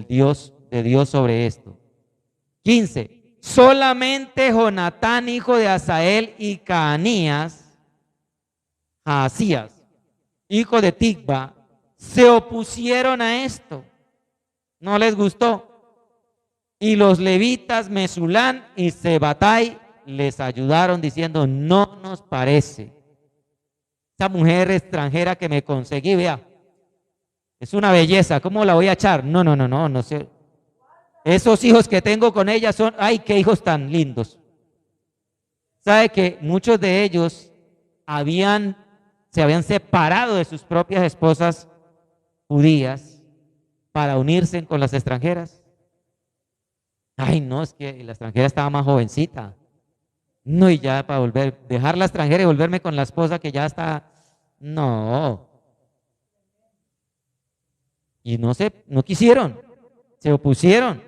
Dios sobre esto. 15. Solamente Jonatán, hijo de Asael, y Jaasías, hijo de Ticba, se opusieron a esto. No les gustó. Y los levitas Mesulán y Sebatai les ayudaron diciendo, no nos parece. Esa mujer extranjera que me conseguí, vea, es una belleza, ¿cómo la voy a echar? No sé. Esos hijos que tengo con ella son, ay, qué hijos tan lindos. ¿Sabe que muchos de ellos se habían separado de sus propias esposas judías para unirse con las extranjeras? Ay, no, es que la extranjera estaba más jovencita. No, y ya para dejar la extranjera y volverme con la esposa que ya está, no. Y no quisieron, se opusieron.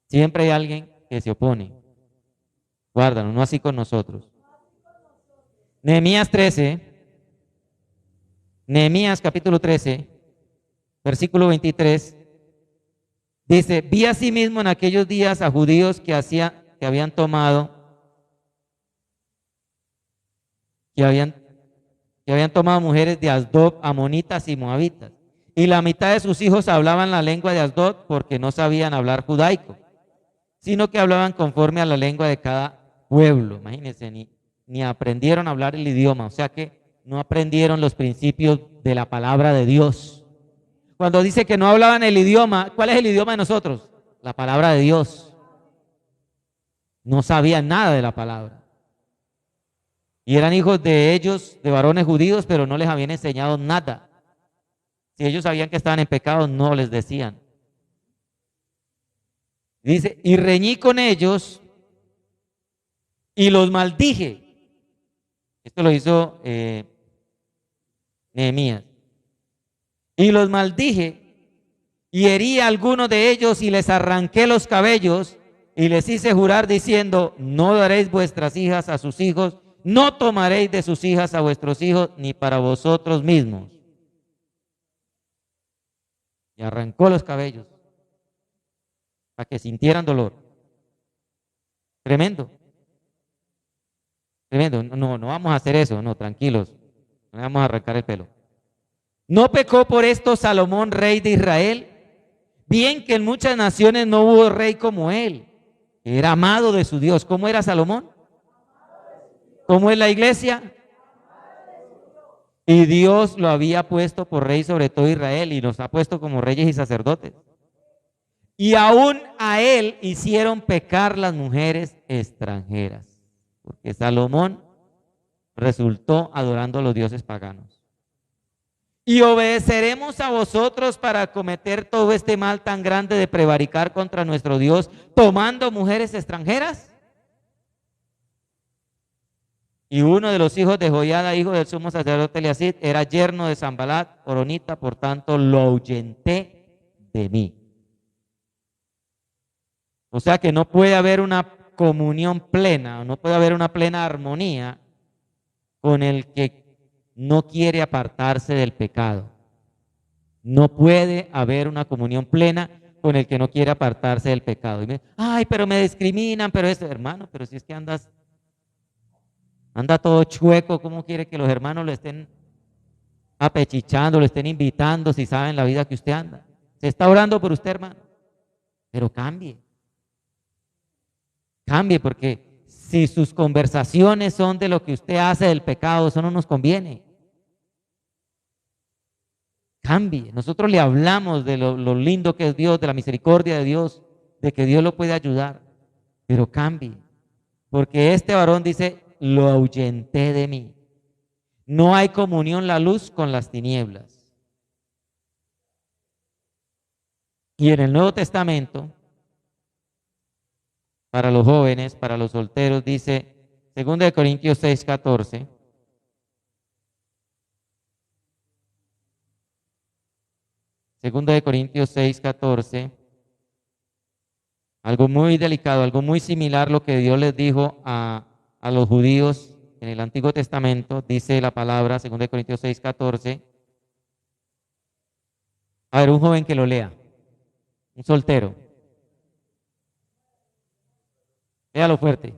Siempre hay alguien que se opone. Guárdalo, no así con nosotros. Nehemías capítulo 13, versículo 23. Dice, vi asimismo en aquellos días a judíos que habían tomado mujeres de Asdod, amonitas y moabitas. Y la mitad de sus hijos hablaban la lengua de Asdod porque no sabían hablar judaico, sino que hablaban conforme a la lengua de cada pueblo. Imagínense, ni aprendieron a hablar el idioma, o sea que no aprendieron los principios de la palabra de Dios. Cuando dice que no hablaban el idioma, ¿cuál es el idioma de nosotros? La palabra de Dios. No sabían nada de la palabra. Y eran hijos de ellos, de varones judíos, pero no les habían enseñado nada. Si ellos sabían que estaban en pecado, no les decían. Dice, y reñí con ellos y los maldije. Esto lo hizo Nehemías. Y los maldije y herí a algunos de ellos y les arranqué los cabellos y les hice jurar diciendo, no daréis vuestras hijas a sus hijos, no tomaréis de sus hijas a vuestros hijos, ni para vosotros mismos. Y arrancó los cabellos para que sintieran dolor. Tremendo. Tremendo. No vamos a hacer eso, no, tranquilos. No vamos a arrancar el pelo. ¿No pecó por esto Salomón, rey de Israel? Bien que en muchas naciones no hubo rey como él. Era amado de su Dios. ¿Cómo era Salomón? ¿Cómo es la iglesia? Y Dios lo había puesto por rey sobre todo Israel y nos ha puesto como reyes y sacerdotes. Y aún a él hicieron pecar las mujeres extranjeras, porque Salomón resultó adorando a los dioses paganos. Y obedeceremos a vosotros para cometer todo este mal tan grande de prevaricar contra nuestro Dios, tomando mujeres extranjeras. Y uno de los hijos de Joiada, hijo del sumo sacerdote Eliasib, era yerno de Sanbalat, horonita, por tanto lo ahuyenté de mí. O sea que no puede haber una comunión plena, no puede haber una plena armonía con el que no quiere apartarse del pecado. No puede haber una comunión plena con el que no quiere apartarse del pecado. Ay, pero me discriminan, pero eso, hermano, pero si es que anda todo chueco, ¿cómo quiere que los hermanos lo estén apechichando, lo estén invitando si saben la vida que usted anda? Se está orando por usted, hermano, pero cambie. Cambie, porque si sus conversaciones son de lo que usted hace del pecado, eso no nos conviene. Cambie. Nosotros le hablamos de lo lindo que es Dios, de la misericordia de Dios, de que Dios lo puede ayudar, pero cambie. Porque este varón dice, lo ahuyenté de mí. No hay comunión la luz con las tinieblas. Y en el Nuevo Testamento, para los jóvenes, para los solteros, dice 2 Corintios 6:14. Segundo de Corintios 6:14, algo muy delicado, algo muy similar a lo que Dios les dijo a los judíos en el Antiguo Testamento, dice la palabra, segundo de Corintios 6:14. A ver, un joven que lo lea, un soltero. Léalo fuerte.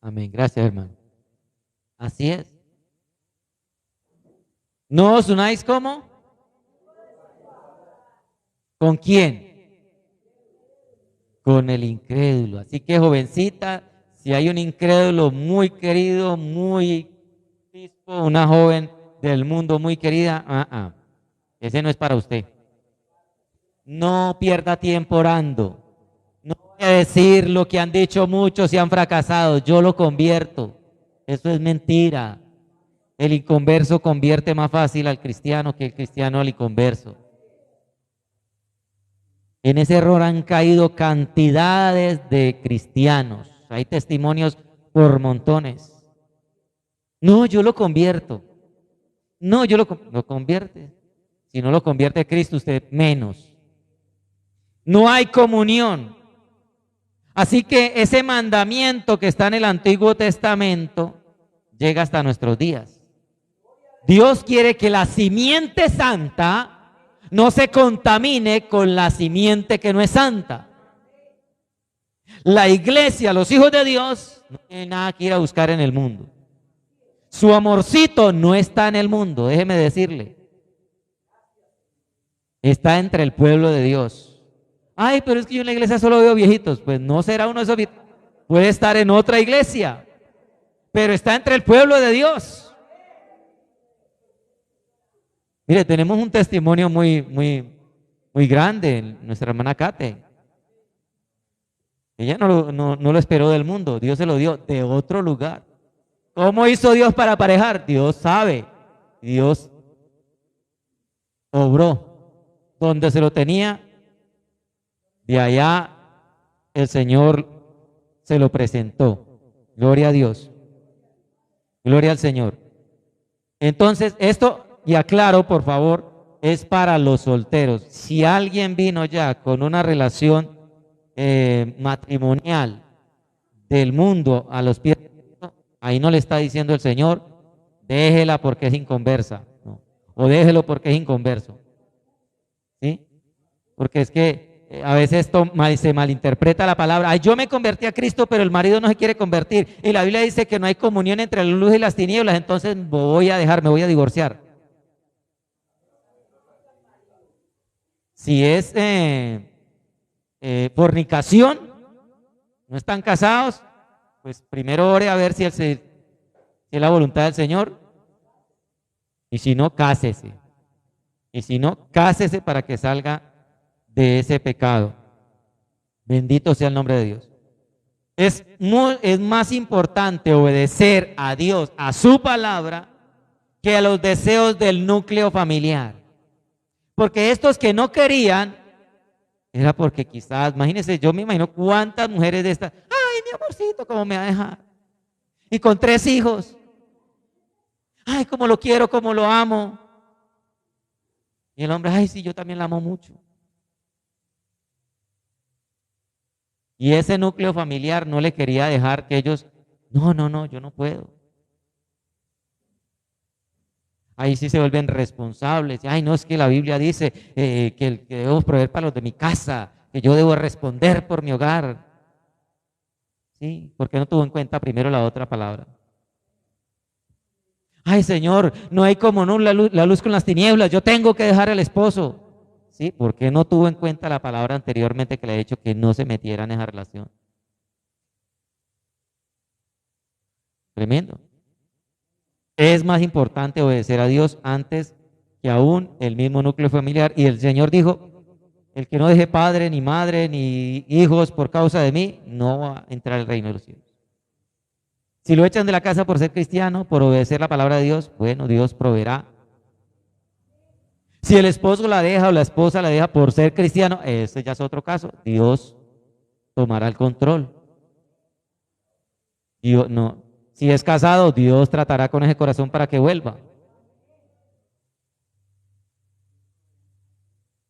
Amén. Gracias, hermano. Así es. ¿No os unáis cómo? ¿Con quién? Con el incrédulo. Así que, jovencita, si hay un incrédulo muy querido, muy vispo, una joven del mundo muy querida, ese no es para usted. No pierda tiempo orando. No voy a decir lo que han dicho muchos y han fracasado. Yo lo convierto. Eso es mentira. El inconverso convierte más fácil al cristiano que el cristiano al inconverso. En ese error han caído cantidades de cristianos. Hay testimonios por montones. No, yo lo convierto. No, lo convierte. Si no lo convierte a Cristo, usted menos. No hay comunión. Así que ese mandamiento que está en el Antiguo Testamento llega hasta nuestros días. Dios quiere que la simiente santa no se contamine con la simiente que no es santa. La iglesia, los hijos de Dios, no tienen nada que ir a buscar en el mundo. Su amorcito no está en el mundo, déjeme decirle. Está entre el pueblo de Dios. Ay, pero es que yo en la iglesia solo veo viejitos. Pues no será uno de esos viejitos. Puede estar en otra iglesia, pero está entre el pueblo de Dios. Mire, tenemos un testimonio muy grande, nuestra hermana Kate. Ella no lo esperó del mundo, Dios se lo dio de otro lugar. ¿Cómo hizo Dios para aparejar? Dios sabe, Dios obró. Donde se lo tenía, de allá el Señor se lo presentó. Gloria a Dios. Gloria al Señor. Entonces, esto, y aclaro, por favor, es para los solteros. Si alguien vino ya con una relación matrimonial del mundo a los pies de Cristo, ahí no le está diciendo el Señor, déjela porque es inconversa, no, o déjelo porque es inconverso. ¿Sí? Porque es que a veces se malinterpreta la palabra. Ay, yo me convertí a Cristo, pero el marido no se quiere convertir. Y la Biblia dice que no hay comunión entre la luz y las tinieblas, entonces me voy a divorciar. Si es fornicación, no están casados, pues primero ore a ver si es la voluntad del Señor. Y si no, cásese. Y si no, cásese para que salga de ese pecado. Bendito sea el nombre de Dios. Es más importante obedecer a Dios, a su palabra, que a los deseos del núcleo familiar. Porque estos que no querían, era porque quizás, imagínense, yo me imagino cuántas mujeres de estas, ay, mi amorcito, cómo me va a dejar. Y con 3 hijos. Ay, cómo lo quiero, cómo lo amo. Y el hombre, ay, sí, yo también la amo mucho. Y ese núcleo familiar no le quería dejar que ellos, no, yo no puedo. Ahí sí se vuelven responsables. Ay, no, es que la Biblia dice que debo proveer para los de mi casa, que yo debo responder por mi hogar. Sí, porque no tuvo en cuenta primero la otra palabra. Ay, Señor, no hay como no la luz con las tinieblas, yo tengo que dejar al esposo. Sí, porque no tuvo en cuenta la palabra anteriormente que le he dicho que no se metiera en esa relación. Tremendo. Es más importante obedecer a Dios antes que aún el mismo núcleo familiar. Y el Señor dijo, el que no deje padre, ni madre, ni hijos por causa de mí, no va a entrar al reino de los cielos. Si lo echan de la casa por ser cristiano, por obedecer la palabra de Dios, bueno, Dios proveerá. Si el esposo la deja o la esposa la deja por ser cristiano, ese ya es otro caso. Dios tomará el control. Dios, no. Si es casado, Dios tratará con ese corazón para que vuelva.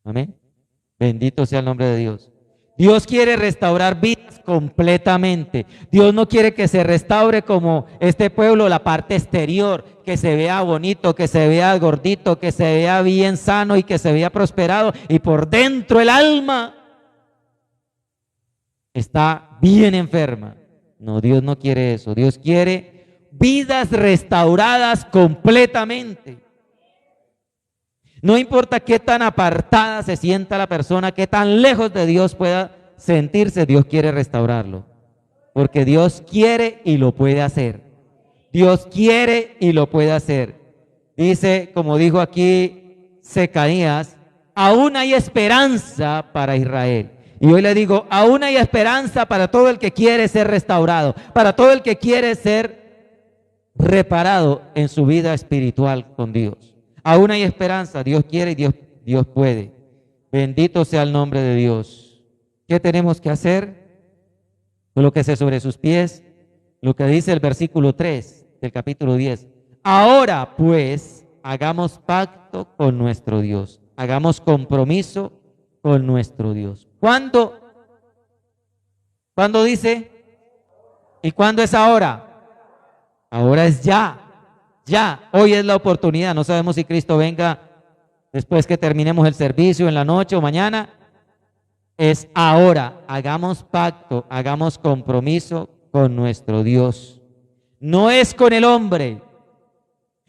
Amén. Bendito sea el nombre de Dios. Dios quiere restaurar vidas completamente. Dios no quiere que se restaure como este pueblo, la parte exterior, que se vea bonito, que se vea gordito, que se vea bien sano y que se vea prosperado. Y por dentro el alma está bien enferma. No, Dios no quiere eso. Dios quiere vidas restauradas completamente. No importa qué tan apartada se sienta la persona, qué tan lejos de Dios pueda sentirse, Dios quiere restaurarlo. Porque Dios quiere y lo puede hacer. Dios quiere y lo puede hacer. Dice, como dijo aquí Zacarías, aún hay esperanza para Israel. Y hoy le digo, aún hay esperanza para todo el que quiere ser restaurado, para todo el que quiere ser reparado en su vida espiritual con Dios. Aún hay esperanza, Dios quiere y Dios puede. Bendito sea el nombre de Dios. ¿Qué tenemos que hacer? Colóquese sobre sus pies, lo que dice el versículo 3 del capítulo 10. Ahora pues, hagamos pacto con nuestro Dios, hagamos compromiso con nuestro Dios. ¿Cuándo? ¿Cuándo dice? ¿Y cuándo es ahora? Ahora es ya. Ya, hoy es la oportunidad. No sabemos si Cristo venga después que terminemos el servicio en la noche o mañana. Es ahora. Hagamos pacto, hagamos compromiso con nuestro Dios. No es con el hombre.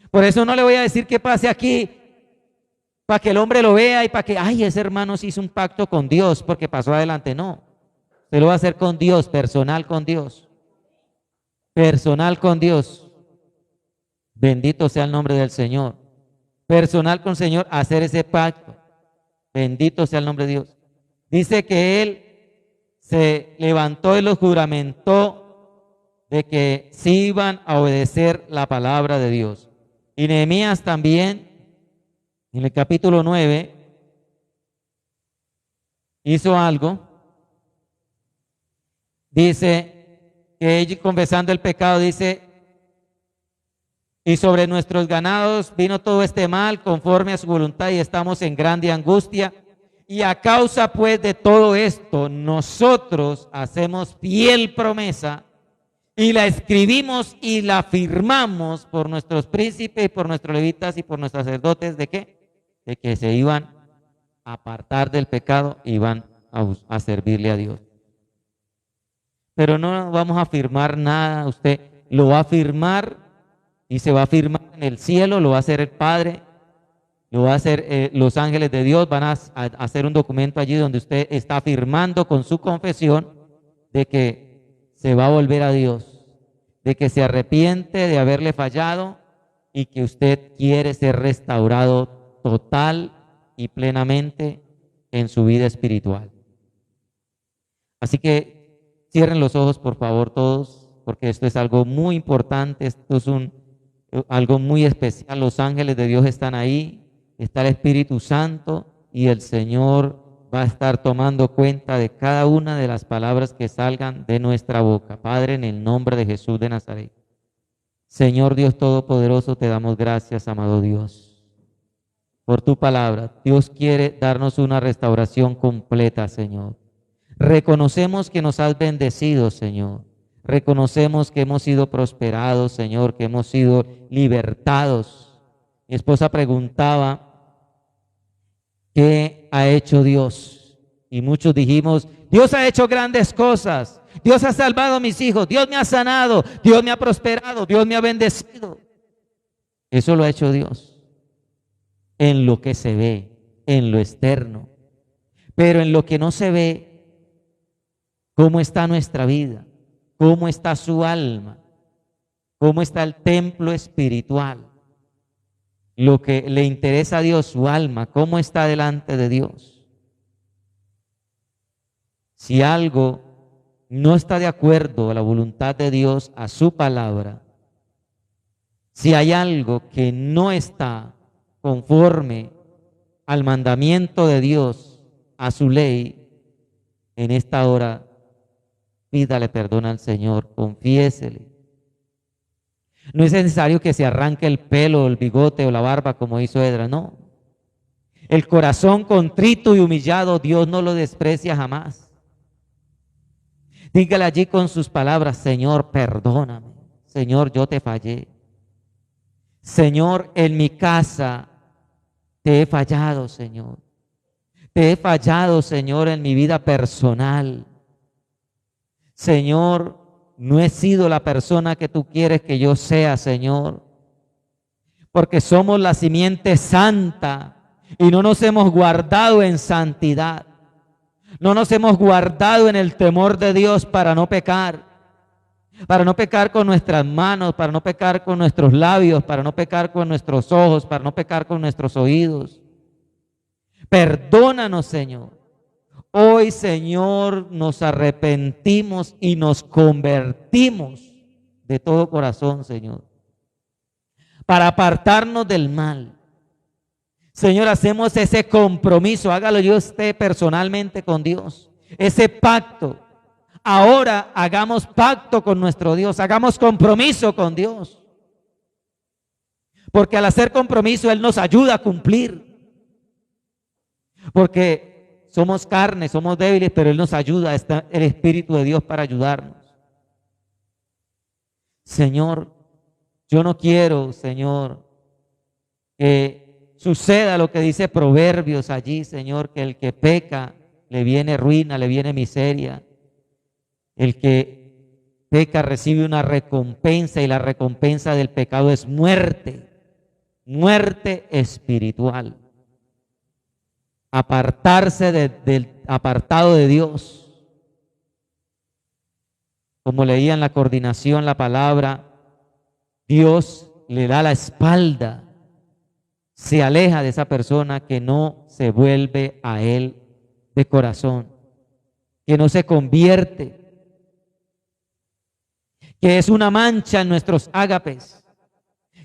Por eso no le voy a decir que pase aquí para que el hombre lo vea y para que, ay, ese hermano se hizo un pacto con Dios porque pasó adelante. No, se lo va a hacer con Dios, personal con Dios. Personal con Dios. Bendito sea el nombre del Señor. Personal con el Señor, hacer ese pacto. Bendito sea el nombre de Dios. Dice que Él se levantó y los juramentó de que sí iban a obedecer la palabra de Dios. Y Nehemías también, en el capítulo 9, hizo algo. Dice que ellos, confesando el pecado, dice, y sobre nuestros ganados vino todo este mal conforme a su voluntad y estamos en grande angustia. Y a causa pues de todo esto, nosotros hacemos fiel promesa y la escribimos y la firmamos por nuestros príncipes y por nuestros levitas y por nuestros sacerdotes. ¿De qué? De que se iban a apartar del pecado y iban a servirle a Dios. Pero no vamos a firmar nada, usted lo va a firmar. Y se va a firmar en el cielo, lo va a hacer el Padre, lo va a hacer los ángeles de Dios, van a hacer un documento allí donde usted está firmando con su confesión de que se va a volver a Dios, de que se arrepiente de haberle fallado y que usted quiere ser restaurado total y plenamente en su vida espiritual. Así que cierren los ojos, por favor, todos, porque esto es algo muy importante, esto es algo muy especial. Los ángeles de Dios están ahí, está el Espíritu Santo y el Señor va a estar tomando cuenta de cada una de las palabras que salgan de nuestra boca. Padre, en el nombre de Jesús de Nazaret. Señor Dios Todopoderoso, te damos gracias, amado Dios, por tu palabra. Dios quiere darnos una restauración completa, Señor. Reconocemos que nos has bendecido, Señor. Reconocemos que hemos sido prosperados, Señor, que hemos sido libertados. Mi esposa preguntaba, ¿qué ha hecho Dios? Y muchos dijimos, Dios ha hecho grandes cosas. Dios ha salvado a mis hijos. Dios me ha sanado. Dios me ha prosperado. Dios me ha bendecido. Eso lo ha hecho Dios. En lo que se ve, en lo externo. Pero en lo que no se ve, ¿cómo está nuestra vida? ¿Cómo está su alma? ¿Cómo está el templo espiritual? Lo que le interesa a Dios, su alma, ¿cómo está delante de Dios? Si algo no está de acuerdo a la voluntad de Dios, a su palabra, si hay algo que no está conforme al mandamiento de Dios, a su ley, en esta hora pídale perdón al Señor, confiésele. No es necesario que se arranque el pelo, el bigote o la barba como hizo Esdras, no. El corazón contrito y humillado, Dios no lo desprecia jamás. Dígale allí con sus palabras: Señor, perdóname. Señor, yo te fallé. Señor, en mi casa te he fallado, Señor. Te he fallado, Señor, en mi vida personal. Señor, no he sido la persona que tú quieres que yo sea, Señor, porque somos la simiente santa y no nos hemos guardado en santidad. No nos hemos guardado en el temor de Dios para no pecar con nuestras manos, para no pecar con nuestros labios, para no pecar con nuestros ojos, para no pecar con nuestros oídos. Perdónanos, Señor. Hoy, Señor, nos arrepentimos y nos convertimos de todo corazón, Señor, para apartarnos del mal. Señor, hacemos ese compromiso, hágalo yo usted personalmente con Dios, ese pacto. Ahora hagamos pacto con nuestro Dios, hagamos compromiso con Dios, porque al hacer compromiso Él nos ayuda a cumplir, porque somos carne, somos débiles, pero Él nos ayuda, está el Espíritu de Dios para ayudarnos. Señor, yo no quiero, Señor, que suceda lo que dice Proverbios allí, Señor, que el que peca le viene ruina, le viene miseria. El que peca recibe una recompensa y la recompensa del pecado es muerte, muerte espiritual. Apartarse del apartado de Dios. Como leía en la coordinación la palabra, Dios le da la espalda, se aleja de esa persona que no se vuelve a Él de corazón, que no se convierte, que es una mancha en nuestros ágapes,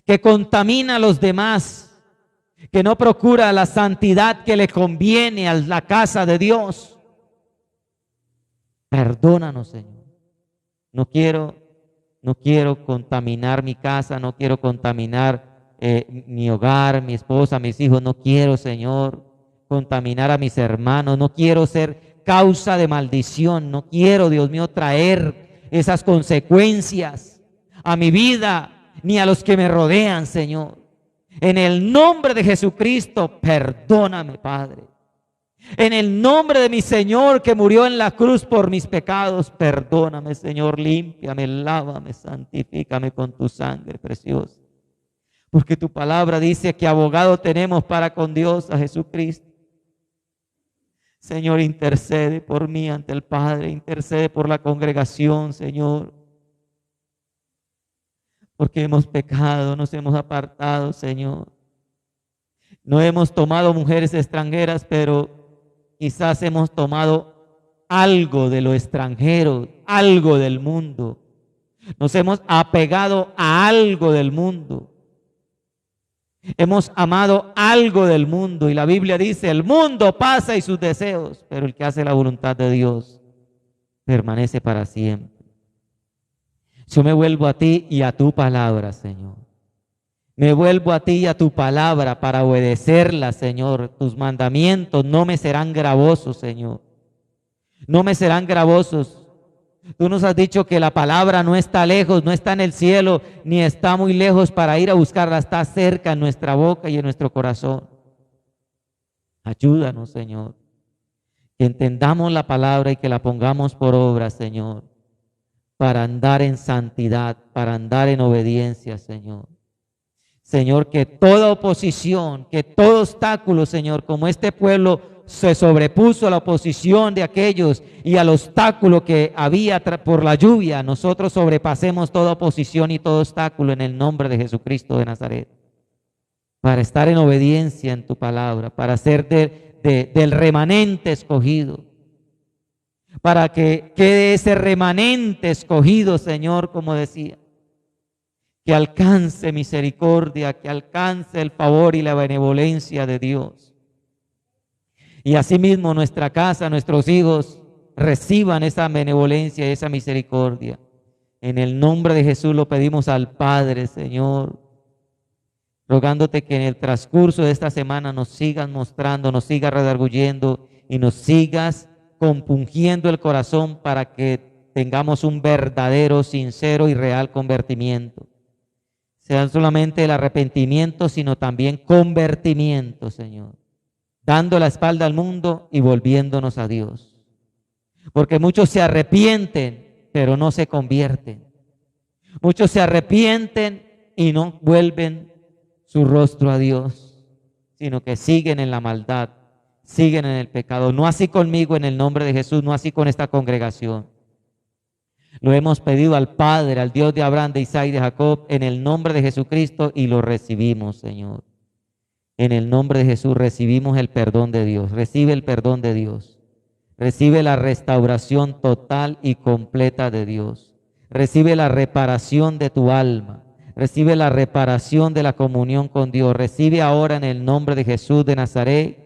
que contamina a los demás, que no procura la santidad que le conviene a la casa de Dios. Perdónanos, Señor. No quiero contaminar mi casa, no quiero contaminar mi hogar, mi esposa, mis hijos. No quiero, Señor, contaminar a mis hermanos. No quiero ser causa de maldición. No quiero, Dios mío, traer esas consecuencias a mi vida ni a los que me rodean, Señor. En el nombre de Jesucristo, perdóname, Padre. En el nombre de mi Señor que murió en la cruz por mis pecados, perdóname, Señor, límpiame, lávame, santifícame con tu sangre preciosa. Porque tu palabra dice que abogado tenemos para con Dios a Jesucristo. Señor, intercede por mí ante el Padre, intercede por la congregación, Señor. Porque hemos pecado, nos hemos apartado, Señor. No hemos tomado mujeres extranjeras, pero quizás hemos tomado algo de lo extranjero, algo del mundo. Nos hemos apegado a algo del mundo. Hemos amado algo del mundo. Y la Biblia dice, el mundo pasa y sus deseos, pero el que hace la voluntad de Dios permanece para siempre. Yo me vuelvo a ti y a tu palabra, Señor. Me vuelvo a ti y a tu palabra para obedecerla, Señor. Tus mandamientos no me serán gravosos, Señor. No me serán gravosos. Tú nos has dicho que la palabra no está lejos, no está en el cielo, ni está muy lejos para ir a buscarla. Está cerca en nuestra boca y en nuestro corazón. Ayúdanos, Señor. Que entendamos la palabra y que la pongamos por obra, Señor, para andar en santidad, para andar en obediencia, Señor. Señor, que toda oposición, que todo obstáculo, Señor, como este pueblo se sobrepuso a la oposición de aquellos y al obstáculo que había por la lluvia, nosotros sobrepasemos toda oposición y todo obstáculo en el nombre de Jesucristo de Nazaret, para estar en obediencia en tu palabra, para ser del remanente escogido, para que quede ese remanente escogido, Señor, como decía, que alcance misericordia, que alcance el favor y la benevolencia de Dios. Y asimismo nuestra casa, nuestros hijos reciban esa benevolencia y esa misericordia. En el nombre de Jesús lo pedimos al Padre, Señor, rogándote que en el transcurso de esta semana nos sigas mostrando, nos sigas redarguyendo y nos sigas compungiendo el corazón para que tengamos un verdadero, sincero y real convertimiento. Sean solamente el arrepentimiento, sino también convertimiento, Señor, dando la espalda al mundo y volviéndonos a Dios. Porque muchos se arrepienten, pero no se convierten. Muchos se arrepienten y no vuelven su rostro a Dios, sino que siguen en la maldad, siguen en el pecado. No así conmigo en el nombre de Jesús, no así con esta congregación. Lo hemos pedido al Padre, al Dios de Abraham, de Isaac y de Jacob, en el nombre de Jesucristo y lo recibimos, Señor. En el nombre de Jesús recibimos el perdón de Dios. Recibe el perdón de Dios. Recibe la restauración total y completa de Dios. Recibe la reparación de tu alma. Recibe la reparación de la comunión con Dios. Recibe ahora en el nombre de Jesús de Nazaret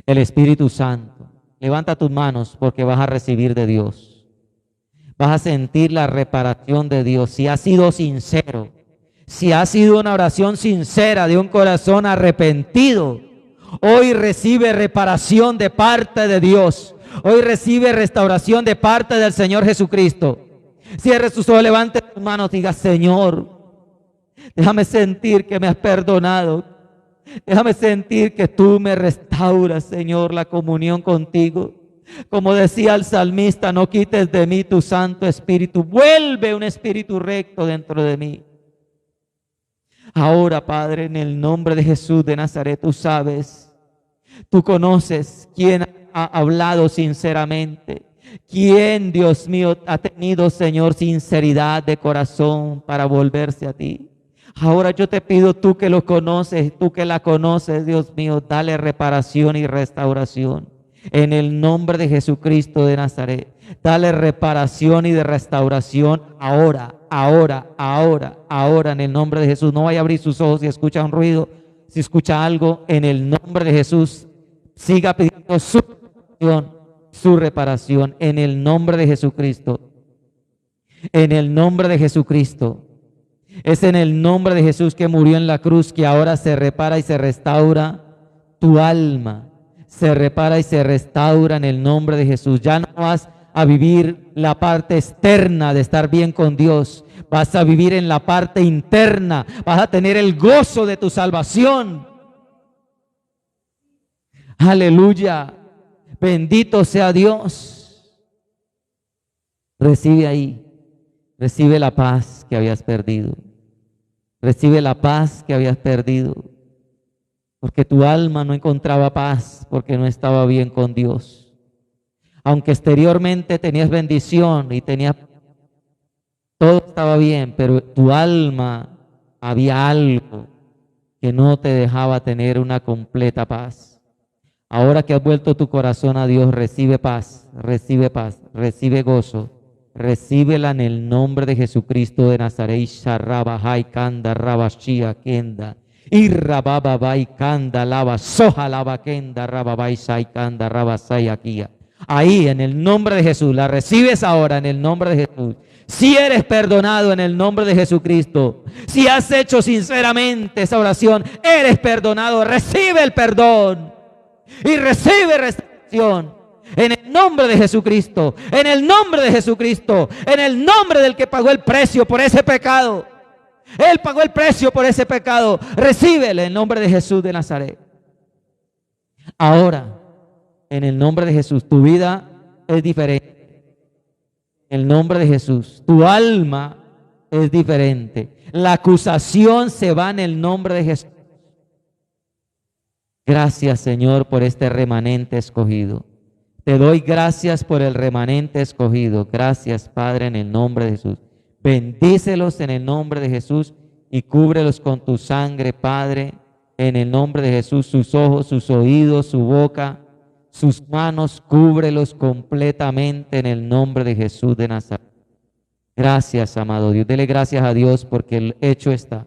el Espíritu Santo. Levanta tus manos porque vas a recibir de Dios. Vas a sentir la reparación de Dios. Si has sido sincero, si ha sido una oración sincera de un corazón arrepentido, hoy recibe reparación de parte de Dios. Hoy recibe restauración de parte del Señor Jesucristo. Cierre sus ojos, levante tus manos y diga: Señor, déjame sentir que me has perdonado. Déjame sentir que tú me restauras, Señor, la comunión contigo. Como decía el salmista: no quites de mí tu Santo Espíritu. Vuelve un espíritu recto dentro de mí. Ahora, Padre, en el nombre de Jesús de Nazaret, tú sabes, tú conoces quién ha hablado sinceramente, quién, Dios mío, ha tenido, Señor, sinceridad de corazón para volverse a ti. Ahora yo te pido, tú que lo conoces, tú que la conoces, Dios mío, dale reparación y restauración. En el nombre de Jesucristo de Nazaret, dale reparación y de restauración ahora, en el nombre de Jesús. No vaya a abrir sus ojos si escucha un ruido, si escucha algo, en el nombre de Jesús, siga pidiendo su reparación, en el nombre de Jesucristo. En el nombre de Jesucristo. Es en el nombre de Jesús que murió en la cruz que ahora se repara y se restaura tu alma. Se repara y se restaura en el nombre de Jesús. Ya no vas a vivir la parte externa de estar bien con Dios. Vas a vivir en la parte interna. Vas a tener el gozo de tu salvación. Aleluya. Bendito sea Dios. Recibe ahí. Recibe la paz que habías perdido. Recibe la paz que habías perdido. Porque tu alma no encontraba paz porque no estaba bien con Dios. Aunque exteriormente tenías bendición y todo estaba bien, pero tu alma había algo que no te dejaba tener una completa paz. Ahora que has vuelto tu corazón a Dios, recibe paz, recibe gozo, recíbela en el nombre de Jesucristo de Nazaret. Sharabahai kanda rabashia kenda. Irrababai kanda lava soja lava kenda rababai sai kanda rabasai akia. Ahí en el nombre de Jesús, la recibes ahora en el nombre de Jesús. Si eres perdonado en el nombre de Jesucristo, si has hecho sinceramente esa oración, eres perdonado, recibe el perdón y recibe restauración en el nombre de Jesucristo, en el nombre de Jesucristo, en el nombre del que pagó el precio por ese pecado. Él pagó el precio por ese pecado. Recíbele en el nombre de Jesús de Nazaret. Ahora, en el nombre de Jesús, tu vida es diferente. En el nombre de Jesús, tu alma es diferente. La acusación se va en el nombre de Jesús. Gracias, Señor, por este remanente escogido. Te doy gracias por el remanente escogido. Gracias, Padre, en el nombre de Jesús. Bendícelos en el nombre de Jesús y cúbrelos con tu sangre, Padre, en el nombre de Jesús. Sus ojos, sus oídos, su boca, sus manos, cúbrelos completamente en el nombre de Jesús de Nazaret. Gracias, amado Dios. Dele gracias a Dios porque el hecho está.